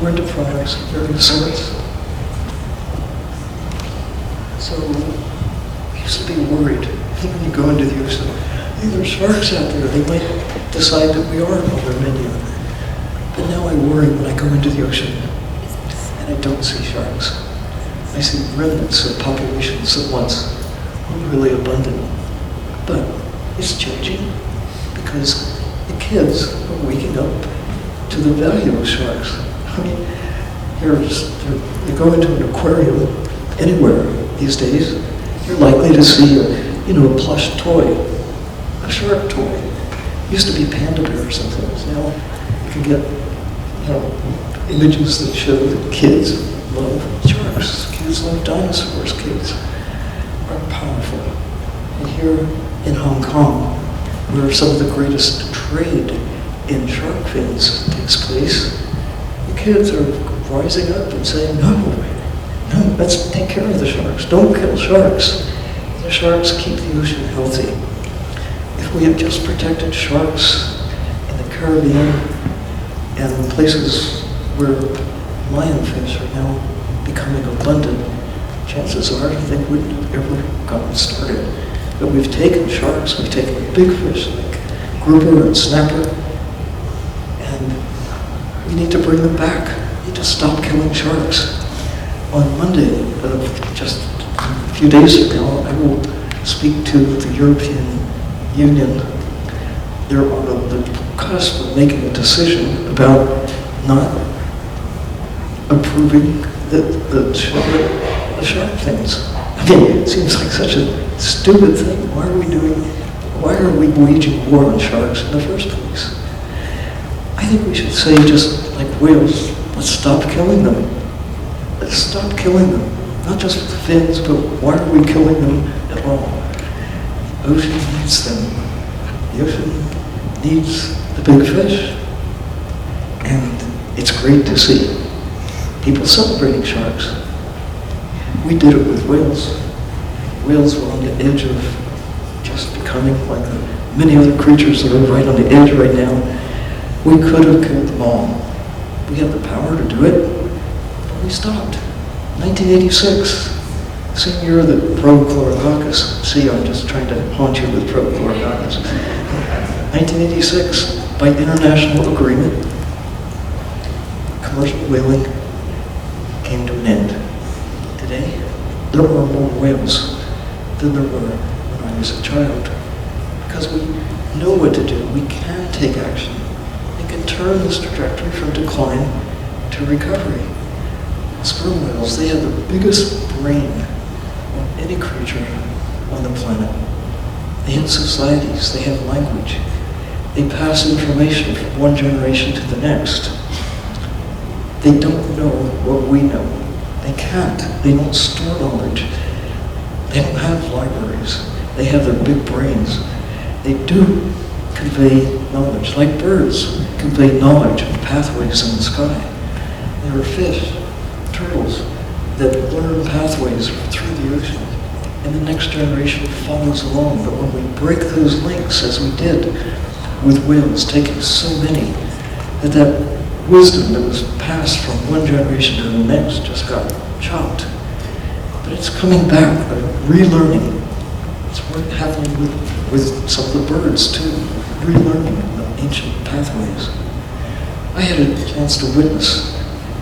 or into products of various sorts. So we used to be worried. I think when you go into the ocean, hey, there's sharks out there. They might decide that we are on their menu. But now I worry when I go into the ocean and I don't see sharks. I see remnants of populations that once were really abundant. But it's changing because the kids are waking up to the value of sharks. I mean, you go into an aquarium anywhere these days, you're likely to see a plush toy, a shark toy. It used to be panda bears and things. Now you can get images that show that kids love sharks, kids love dinosaurs, kids are powerful. And here in Hong Kong, where some of the greatest trade in shark fins takes place, the kids are rising up and saying, no, let's take care of the sharks. Don't kill sharks. The sharks keep the ocean healthy. If we had just protected sharks in the Caribbean and places where lionfish are now becoming abundant, chances are they wouldn't have ever gotten started. But we've taken sharks, we've taken big fish like grouper and snapper, and we need to bring them back. We need to stop killing sharks. On Monday, just a few days ago, I will speak to the European Union they're on the cusp of making a decision about not approving the shark things. I mean, it seems like such a stupid thing. Why are we waging war on sharks in the first place? I think we should say, just like whales, let's stop killing them. Let's stop killing them. Not just with the fins, but why are we killing them at all? The ocean needs them. The ocean needs the big fish. And it's great to see people celebrating sharks. We did it with whales. Whales were on the edge of just becoming like the many other creatures that are right on the edge right now. We could have killed them all. We had the power to do it, but we stopped. 1986, same year that Prochlorococcus, see, I'm just trying to haunt you with Prochlorococcus. 1986, by international agreement, commercial whaling came to an end. Today, there are more whales than there were when I was a child. Because we know what to do, we can take action. We can turn this trajectory from decline to recovery. Sperm whales, they have the biggest brain of any creature on the planet. They have societies, they have language. They pass information from one generation to the next. They don't know what we know. They can't. They don't store knowledge. They don't have libraries. They have their big brains. They do convey knowledge, like birds convey knowledge of pathways in the sky. There are fish, turtles, that learn pathways through the ocean, and the next generation follows along. But when we break those links, as we did with whales, taking so many, that wisdom that was passed from one generation to the next just got chopped. But it's coming back, the relearning. It's happening with some of the birds too, relearning the ancient pathways. I had a chance to witness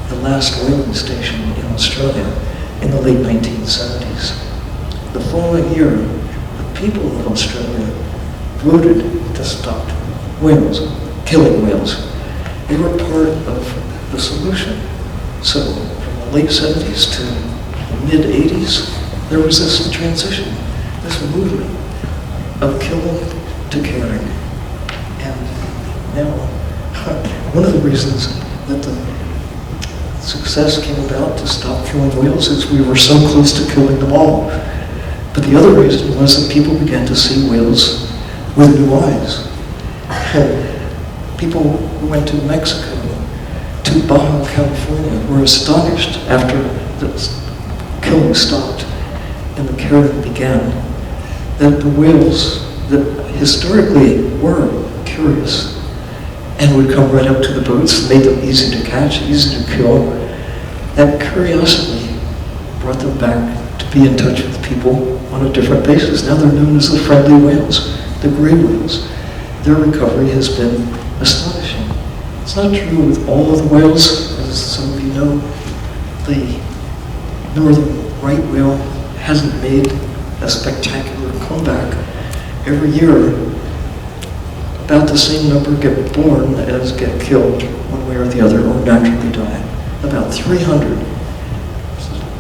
the last whaling station in Australia in the late 1970s. The following year, the people of Australia voted to stop whales, killing whales. They were part of the solution. So from the late 70s to the mid 80s, there was this transition, this movement of killing to caring. And now, one of the reasons that the success came about to stop killing whales is we were so close to killing them all. But the other reason was that people began to see whales with new eyes. People who went to Mexico, to Baja California, were astonished after the killing stopped and the caring began, that the whales that historically were curious and would come right up to the boats, made them easy to catch, easy to kill, that curiosity brought them back to be in touch with people on a different basis. Now they're known as the friendly whales, the gray whales. Their recovery has been astonishing. It's not true with all of the whales. As some of you know, the northern right whale hasn't made a spectacular comeback. Every year, about the same number get born as get killed one way or the other, or naturally die. About 300,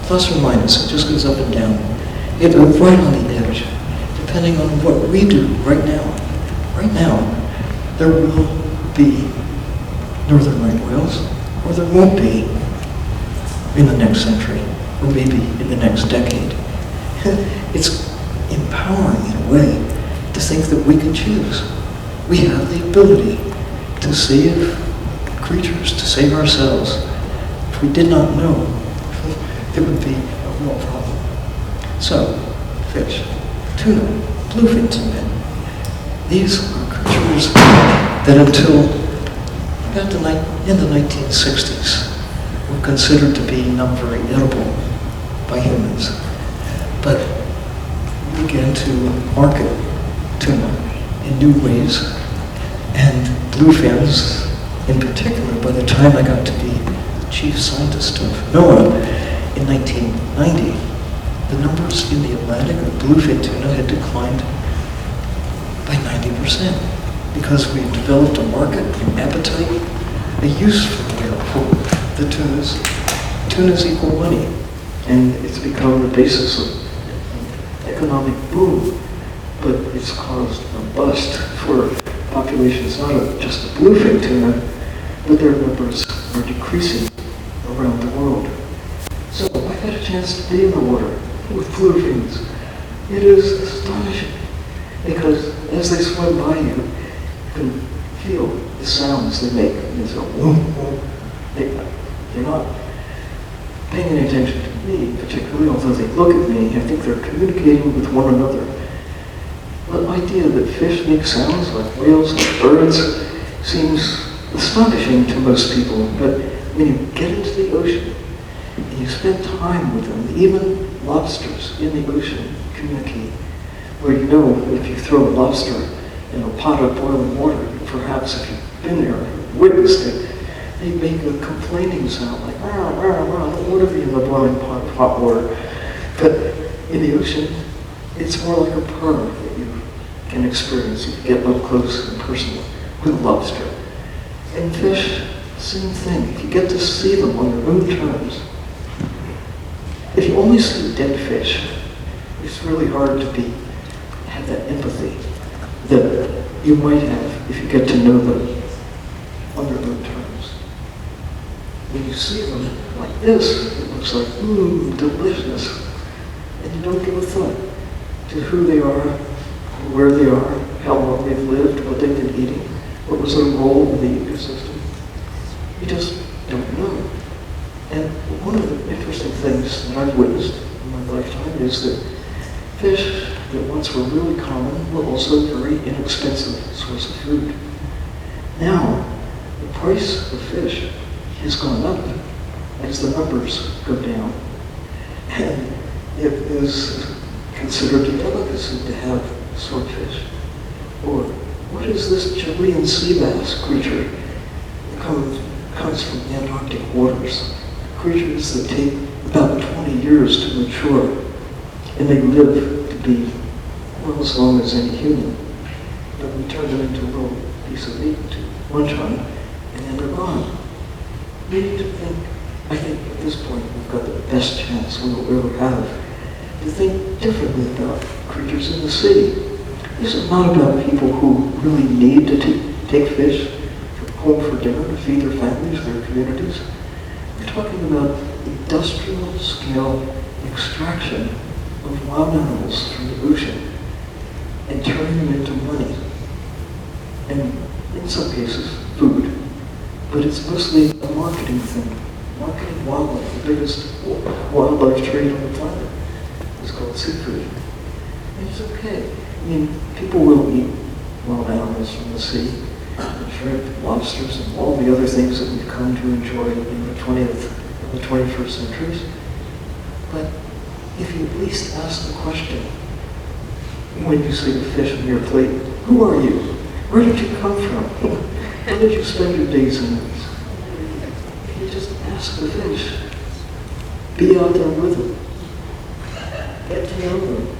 plus or minus, it just goes up and down. It's right on the edge, depending on what we do right now. Right now, there will be northern right whales, or there won't be in the next century, or maybe in the next decade. It's empowering in a way to think that we can choose. We have the ability to save creatures, to save ourselves. If we did not know, it would be a real problem. So, fish, tuna, bluefin tuna, these are creatures that until about in the 1960s were considered to be not very edible by humans. But we began to market tuna in new ways, and bluefins in particular. By the time I got to be the chief scientist of NOAA in 1990, the numbers in the Atlantic of bluefin tuna had declined by 90%. because we developed a market, an appetite, a use for the tunas. Tunas equal money, and it's become the basis of economic boom, but it's caused a bust for populations, not just a bluefin tuna, but their numbers are decreasing around the world. So I had a chance to be in the water with bluefins. It is astonishing, because as they swim by you, you can feel the sounds they make. It's a whoom, whoom. They're not paying any attention to me particularly, although they look at me. I think they're communicating with one another. The idea that fish make sounds like whales and birds seems astonishing to most people, but when you get into the ocean and you spend time with them, even lobsters in the ocean communicate, where you know if you throw a lobster in a pot of boiling water, perhaps if you've been there and witnessed it, they make a complaining sound like, rah, rah, rah, I don't want to be in the boiling pot of hot water. But in the ocean, it's more like a purr that you can experience if you get up close and personal with a lobster. And fish, same thing. If you get to see them on their own terms, if you only see dead fish, it's really hard to have that empathy that you might have if you get to know them on their own terms. When you see them like this, it looks like, delicious. And you don't give a thought to who they are, where they are, how long they've lived, what they've been eating, what was their role in the ecosystem. You just don't know. And one of the interesting things that I've witnessed in my lifetime is that fish that once were really common were also very inexpensive source of food. Now, the price of fish has gone up as the numbers go down. And it is considered a delicacy to have swordfish. Or what is this Chilean sea bass creature that comes from Antarctic waters? Creatures that take about 20 years to mature, and they live to be well as long as any human. But we turn them into a little piece of meat to lunch on, and then they're gone. We need to think, I think at this point we've got the best chance we will ever have to think differently about creatures in the sea. This is not about people who really need to take fish home for dinner to feed their families, their communities. We're talking about industrial scale extraction of wild animals from the ocean and turning them into money. And in some cases, food. But it's mostly a marketing thing. Marketing wildlife, the biggest wildlife trade on the planet is called seafood. And it's okay. I mean, people will eat wild animals from the sea, shrimp, lobsters, and all the other things that we've come to enjoy in the 20th and the 21st centuries. But if you at least ask the question, when you see the fish on your plate, who are you? Where did you come from? Where did you spend your days and nights? If you just ask the fish, be out there with them, get to know them,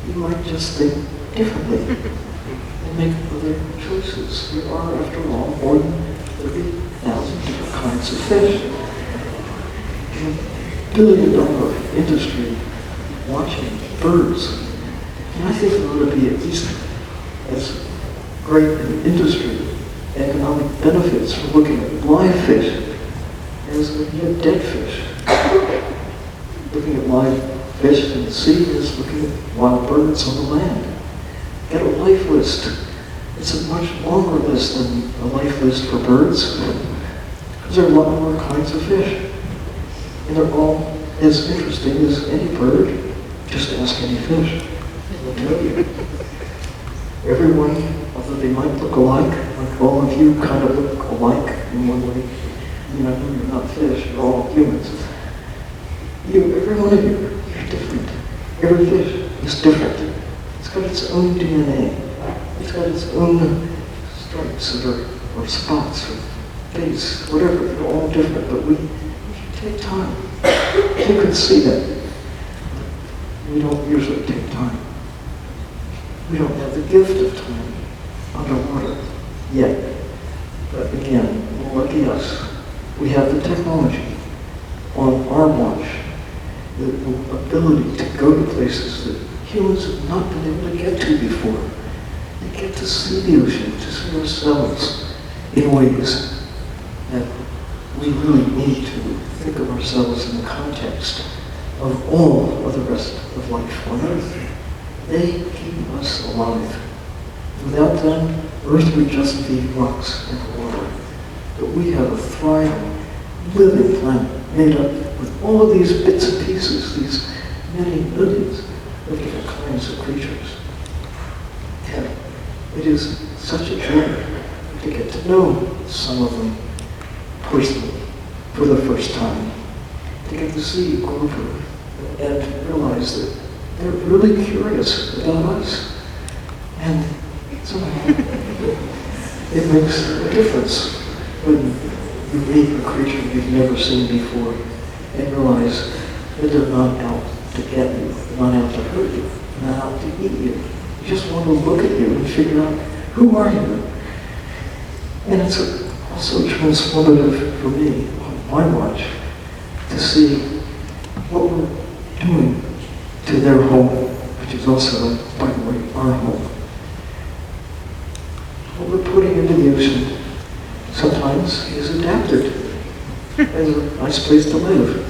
you might just think differently and make other choices. There are, after all, more than 30,000 different kinds of fish. $1 billion industry watching birds. And I think there ought to be at least as great an industry, economic benefits for looking at live fish as looking at dead fish. Looking at live fish in the sea is looking at wild birds on the land. Get a life list. It's a much longer list than a life list for birds, because there are a lot more kinds of fish. And they're all as interesting as any bird. Just ask any fish. They'll tell you. Everyone, although they might look alike, like all of you kind of look alike in one way. I mean, I know you're not fish, you're all humans. Every one of you, you're different. Every fish is different. It's got its own DNA. It's got its own stripes or spots or face, whatever. They're all different, but we take time. You can see that. We don't usually take time. We don't have the gift of time. underwater yet. But again, lucky us. We have the technology on our watch, the ability to go to places that humans have not been able to get to before. They get to see the ocean, to see ourselves in ways that we really need to think of ourselves in the context of all of the rest of life on Earth. They keep us alive. Without them, Earth would just be rocks and water. But we have a thriving, living planet made up with all of these bits and pieces, these many millions of different kinds of creatures. And it is such a joy to get to know some of them personally for the first time, to get to see a group of them and realize that they're really curious about us. And somehow it makes a difference when you meet a creature you've never seen before and realize that they're not out to get you, they're not out to hurt you, they're not out to eat you. You just want to look at you and figure out, who are you? And it's also transformative for me on my watch to see what we're doing to their home, which is also, by the way, our home. What we're putting into the ocean sometimes is adapted as a nice place to live.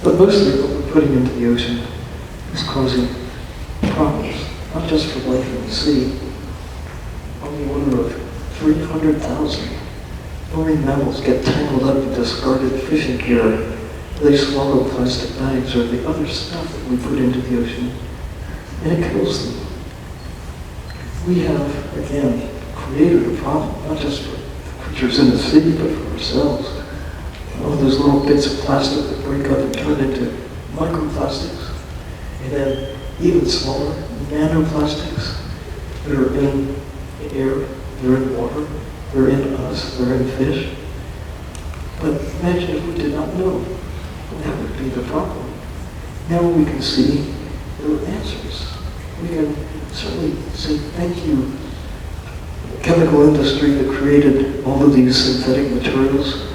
But mostly what we're putting into the ocean is causing problems, not just for life in the sea. On the order of 300,000 marine mammals get tangled up in discarded fishing gear. They swallow plastic bags or the other stuff that we put into the ocean, and it kills them. We have, again, created a problem, not just for creatures in the sea, but for ourselves. All those little bits of plastic that break up and turn into microplastics, and then even smaller nanoplastics that are in the air, they're in water, they're in us, they're in fish. But imagine if we did not know. That would be the problem. Now we can see there are answers. We can certainly say thank you, the chemical industry that created all of these synthetic materials,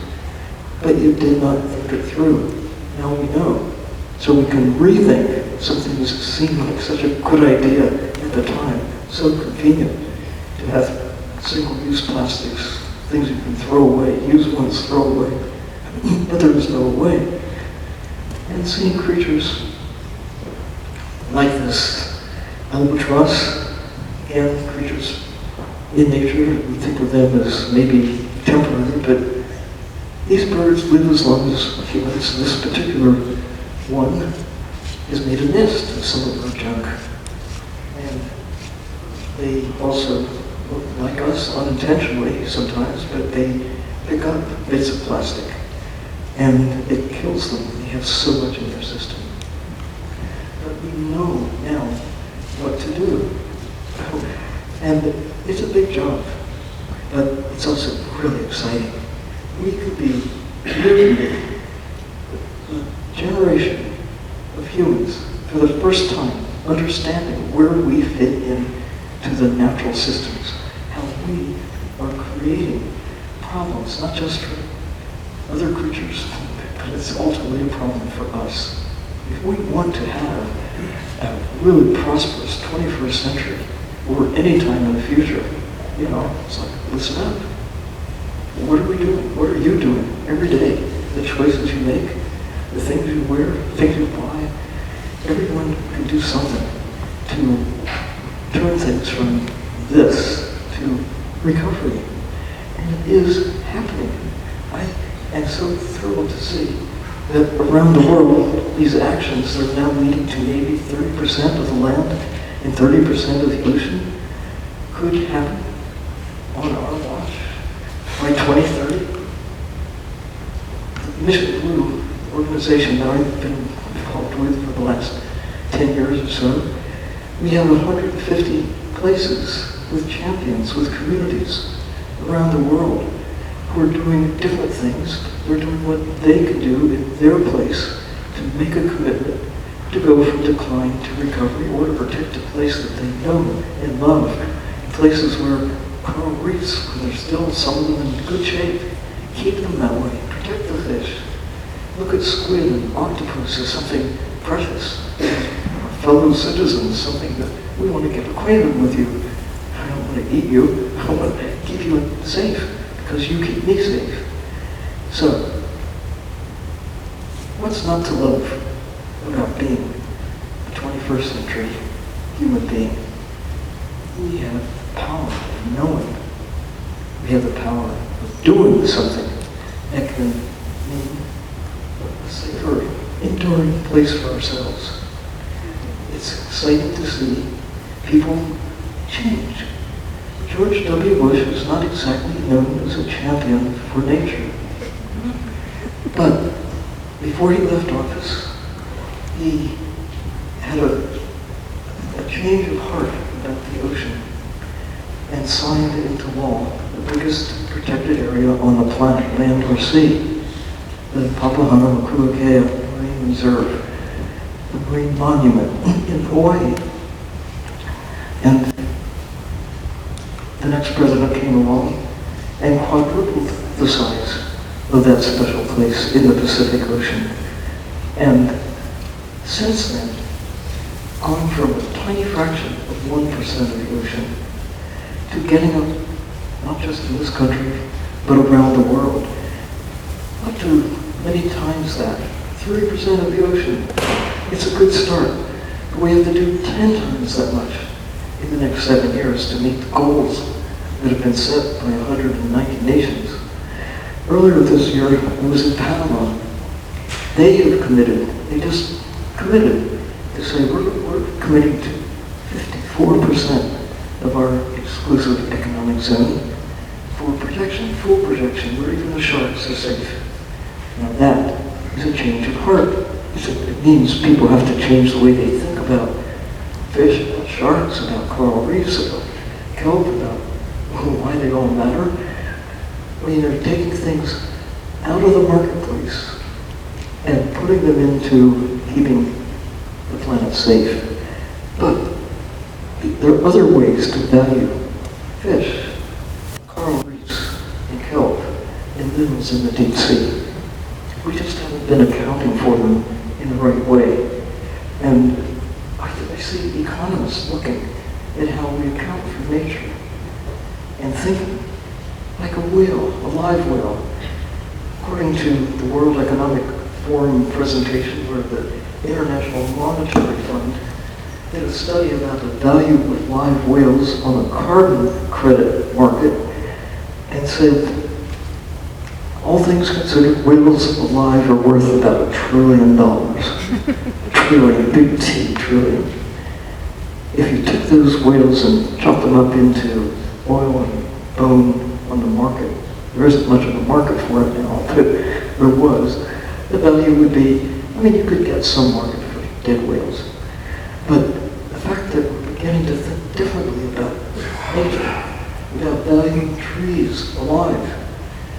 but you did not think it through. Now we know. So we can rethink something that seemed like such a good idea at the time, so convenient to have single-use plastics, things you can throw away, use once, throw away, but there is no way. And seeing creatures like this albatross, again, creatures in nature, we think of them as maybe temporary, but these birds live as long as humans. This particular one has made a nest of some of our junk. And they also look like us unintentionally sometimes, but they pick up bits of plastic and it kills them. They have so much in their system. But we know now what to do. And it's a big job, but it's also really exciting. We could be living a generation of humans for the first time understanding where we fit in to the natural systems, how we are creating problems, not just for other creatures, but it's ultimately a problem for us. If we want to have a really prosperous 21st century, or any time in the future, it's like, listen up. What are we doing? What are you doing every day? The choices you make, the things you wear, the things you buy. Everyone can do something to turn things from this to recovery. And it is happening. I am so thrilled to see that around the world, these actions are now leading to maybe 30% of the land and 30% of the ocean could happen on our watch by 2030. The Mission Blue organization that I've been involved with for the last 10 years or so, we have 150 places with champions, with communities around the world who are doing different things. They're doing what they can do in their place to make a commitment to go from decline to recovery or to protect a place that they know and love and places where coral reefs, when they're still, some of them in good shape, keep them that way, protect the fish. Look at squid and octopus as something precious. Our fellow citizens, something that we want to get acquainted with you. I don't want to eat you, I want to keep you safe, because you keep me safe. So, what's not to love about being a 21st century human being? We have power of knowing. We have the power of doing something that can mean a safer, enduring place for ourselves. It's exciting to see people change. George W. Bush is not exactly known as a champion for nature. But before he left office, he had a change of heart about the ocean and signed into law the biggest protected area on the planet, land or sea, the Papahanau'kuakea Marine Reserve, the Marine Monument in Hawaii. And the next president came along and quadrupled the size of that special place in the Pacific Ocean. And since then, gone from a tiny fraction of 1% of the ocean to getting up, not just in this country, but around the world, up to many times that, 30% of the ocean. It's a good start, but we have to do 10 times that much in the next 7 years to meet the goals that have been set by 190 nations. Earlier this year, I was in Panama. They have committed, they just committed to say we're committing to 54% of our exclusive economic zone for protection, full protection, where even the sharks are safe. Now that is a change of heart. It means people have to change the way they think about fish, about sharks, about coral reefs, about kelp, about why they all matter. I mean, they're taking things out of the marketplace and putting them into keeping the planet safe. But there are other ways to value fish, coral reefs, and kelp, and minerals in the deep sea. We just haven't been accounting for them in the right way. And I see economists looking at how we account for nature and thinking like a whale, a live whale. According to the World Economic Forum presentation, where the International Monetary Fund did a study about the value of live whales on the carbon credit market and said, all things considered, whales alive are worth about $1 trillion. $1 trillion, big T, trillion. If you took those whales and chopped them up into oil and bone on the market, there isn't much of a market for it now, but there was, the value would be, I mean, you could get some market for dead whales. But the fact that we're beginning to think differently about nature, about valuing trees alive,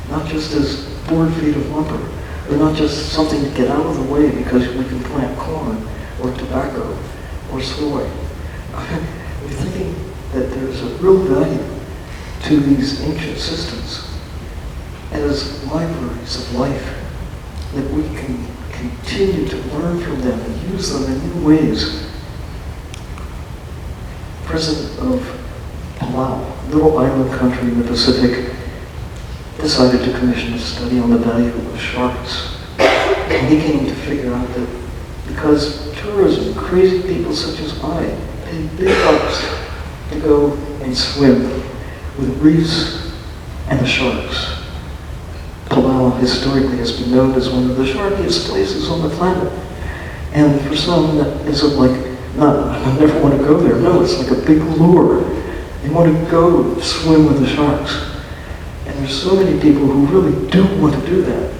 not just as board feet of lumber, or not just something to get out of the way because we can plant corn, or tobacco, or soy. We're thinking that there's a real value to these ancient systems as libraries of life, that we can continue to learn from them and use them in new ways. President of Palau, little island country in the Pacific, decided to commission a study on the value of sharks. And he came to figure out that because tourism, crazy people such as I, pay big bucks to go and swim with reefs and the sharks. Palau historically has been known as one of the sharkiest places on the planet. And for some, that isn't like, I never want to go there. No, it's like a big lure. They want to go swim with the sharks. And there's so many people who really do want to do that.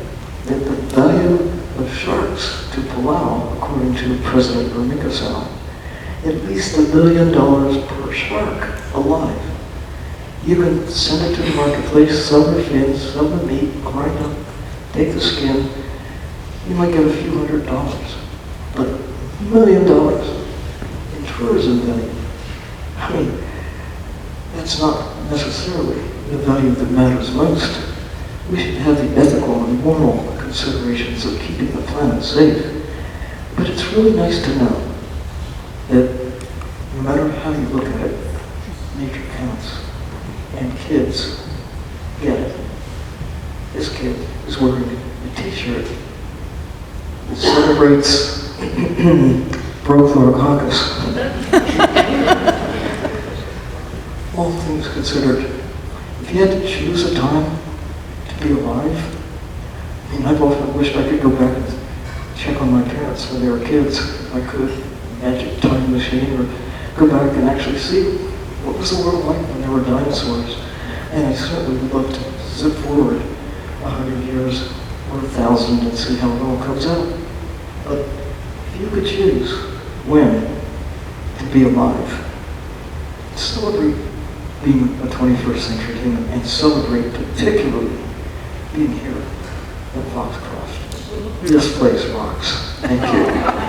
That the value of sharks to Palau, according to President Bermicasau, at least $1 million per shark alive. You can send it to the marketplace, sell the fins, sell the meat, grind up, take the skin. You might get a few $100, but $1 million in tourism value. I mean, that's not necessarily the value that matters most. We should have the ethical and moral considerations of keeping the planet safe. But it's really nice to know that no matter how you look at it, nature counts. And kids get it. This kid is wearing a t-shirt that celebrates Prochlorcoccus. All things considered, if you had to choose a time to be alive, I mean, I've often wished I could go back and check on my parents when they were kids, if I could, magic time machine, or go back and actually see what was the world like when there were dinosaurs. And I certainly would love to zip forward 100 years or 1,000 and see how it all comes out. But if you could choose when to be alive, celebrate being a 21st century human, and celebrate particularly being here at Foxcroft. This place rocks. Thank you.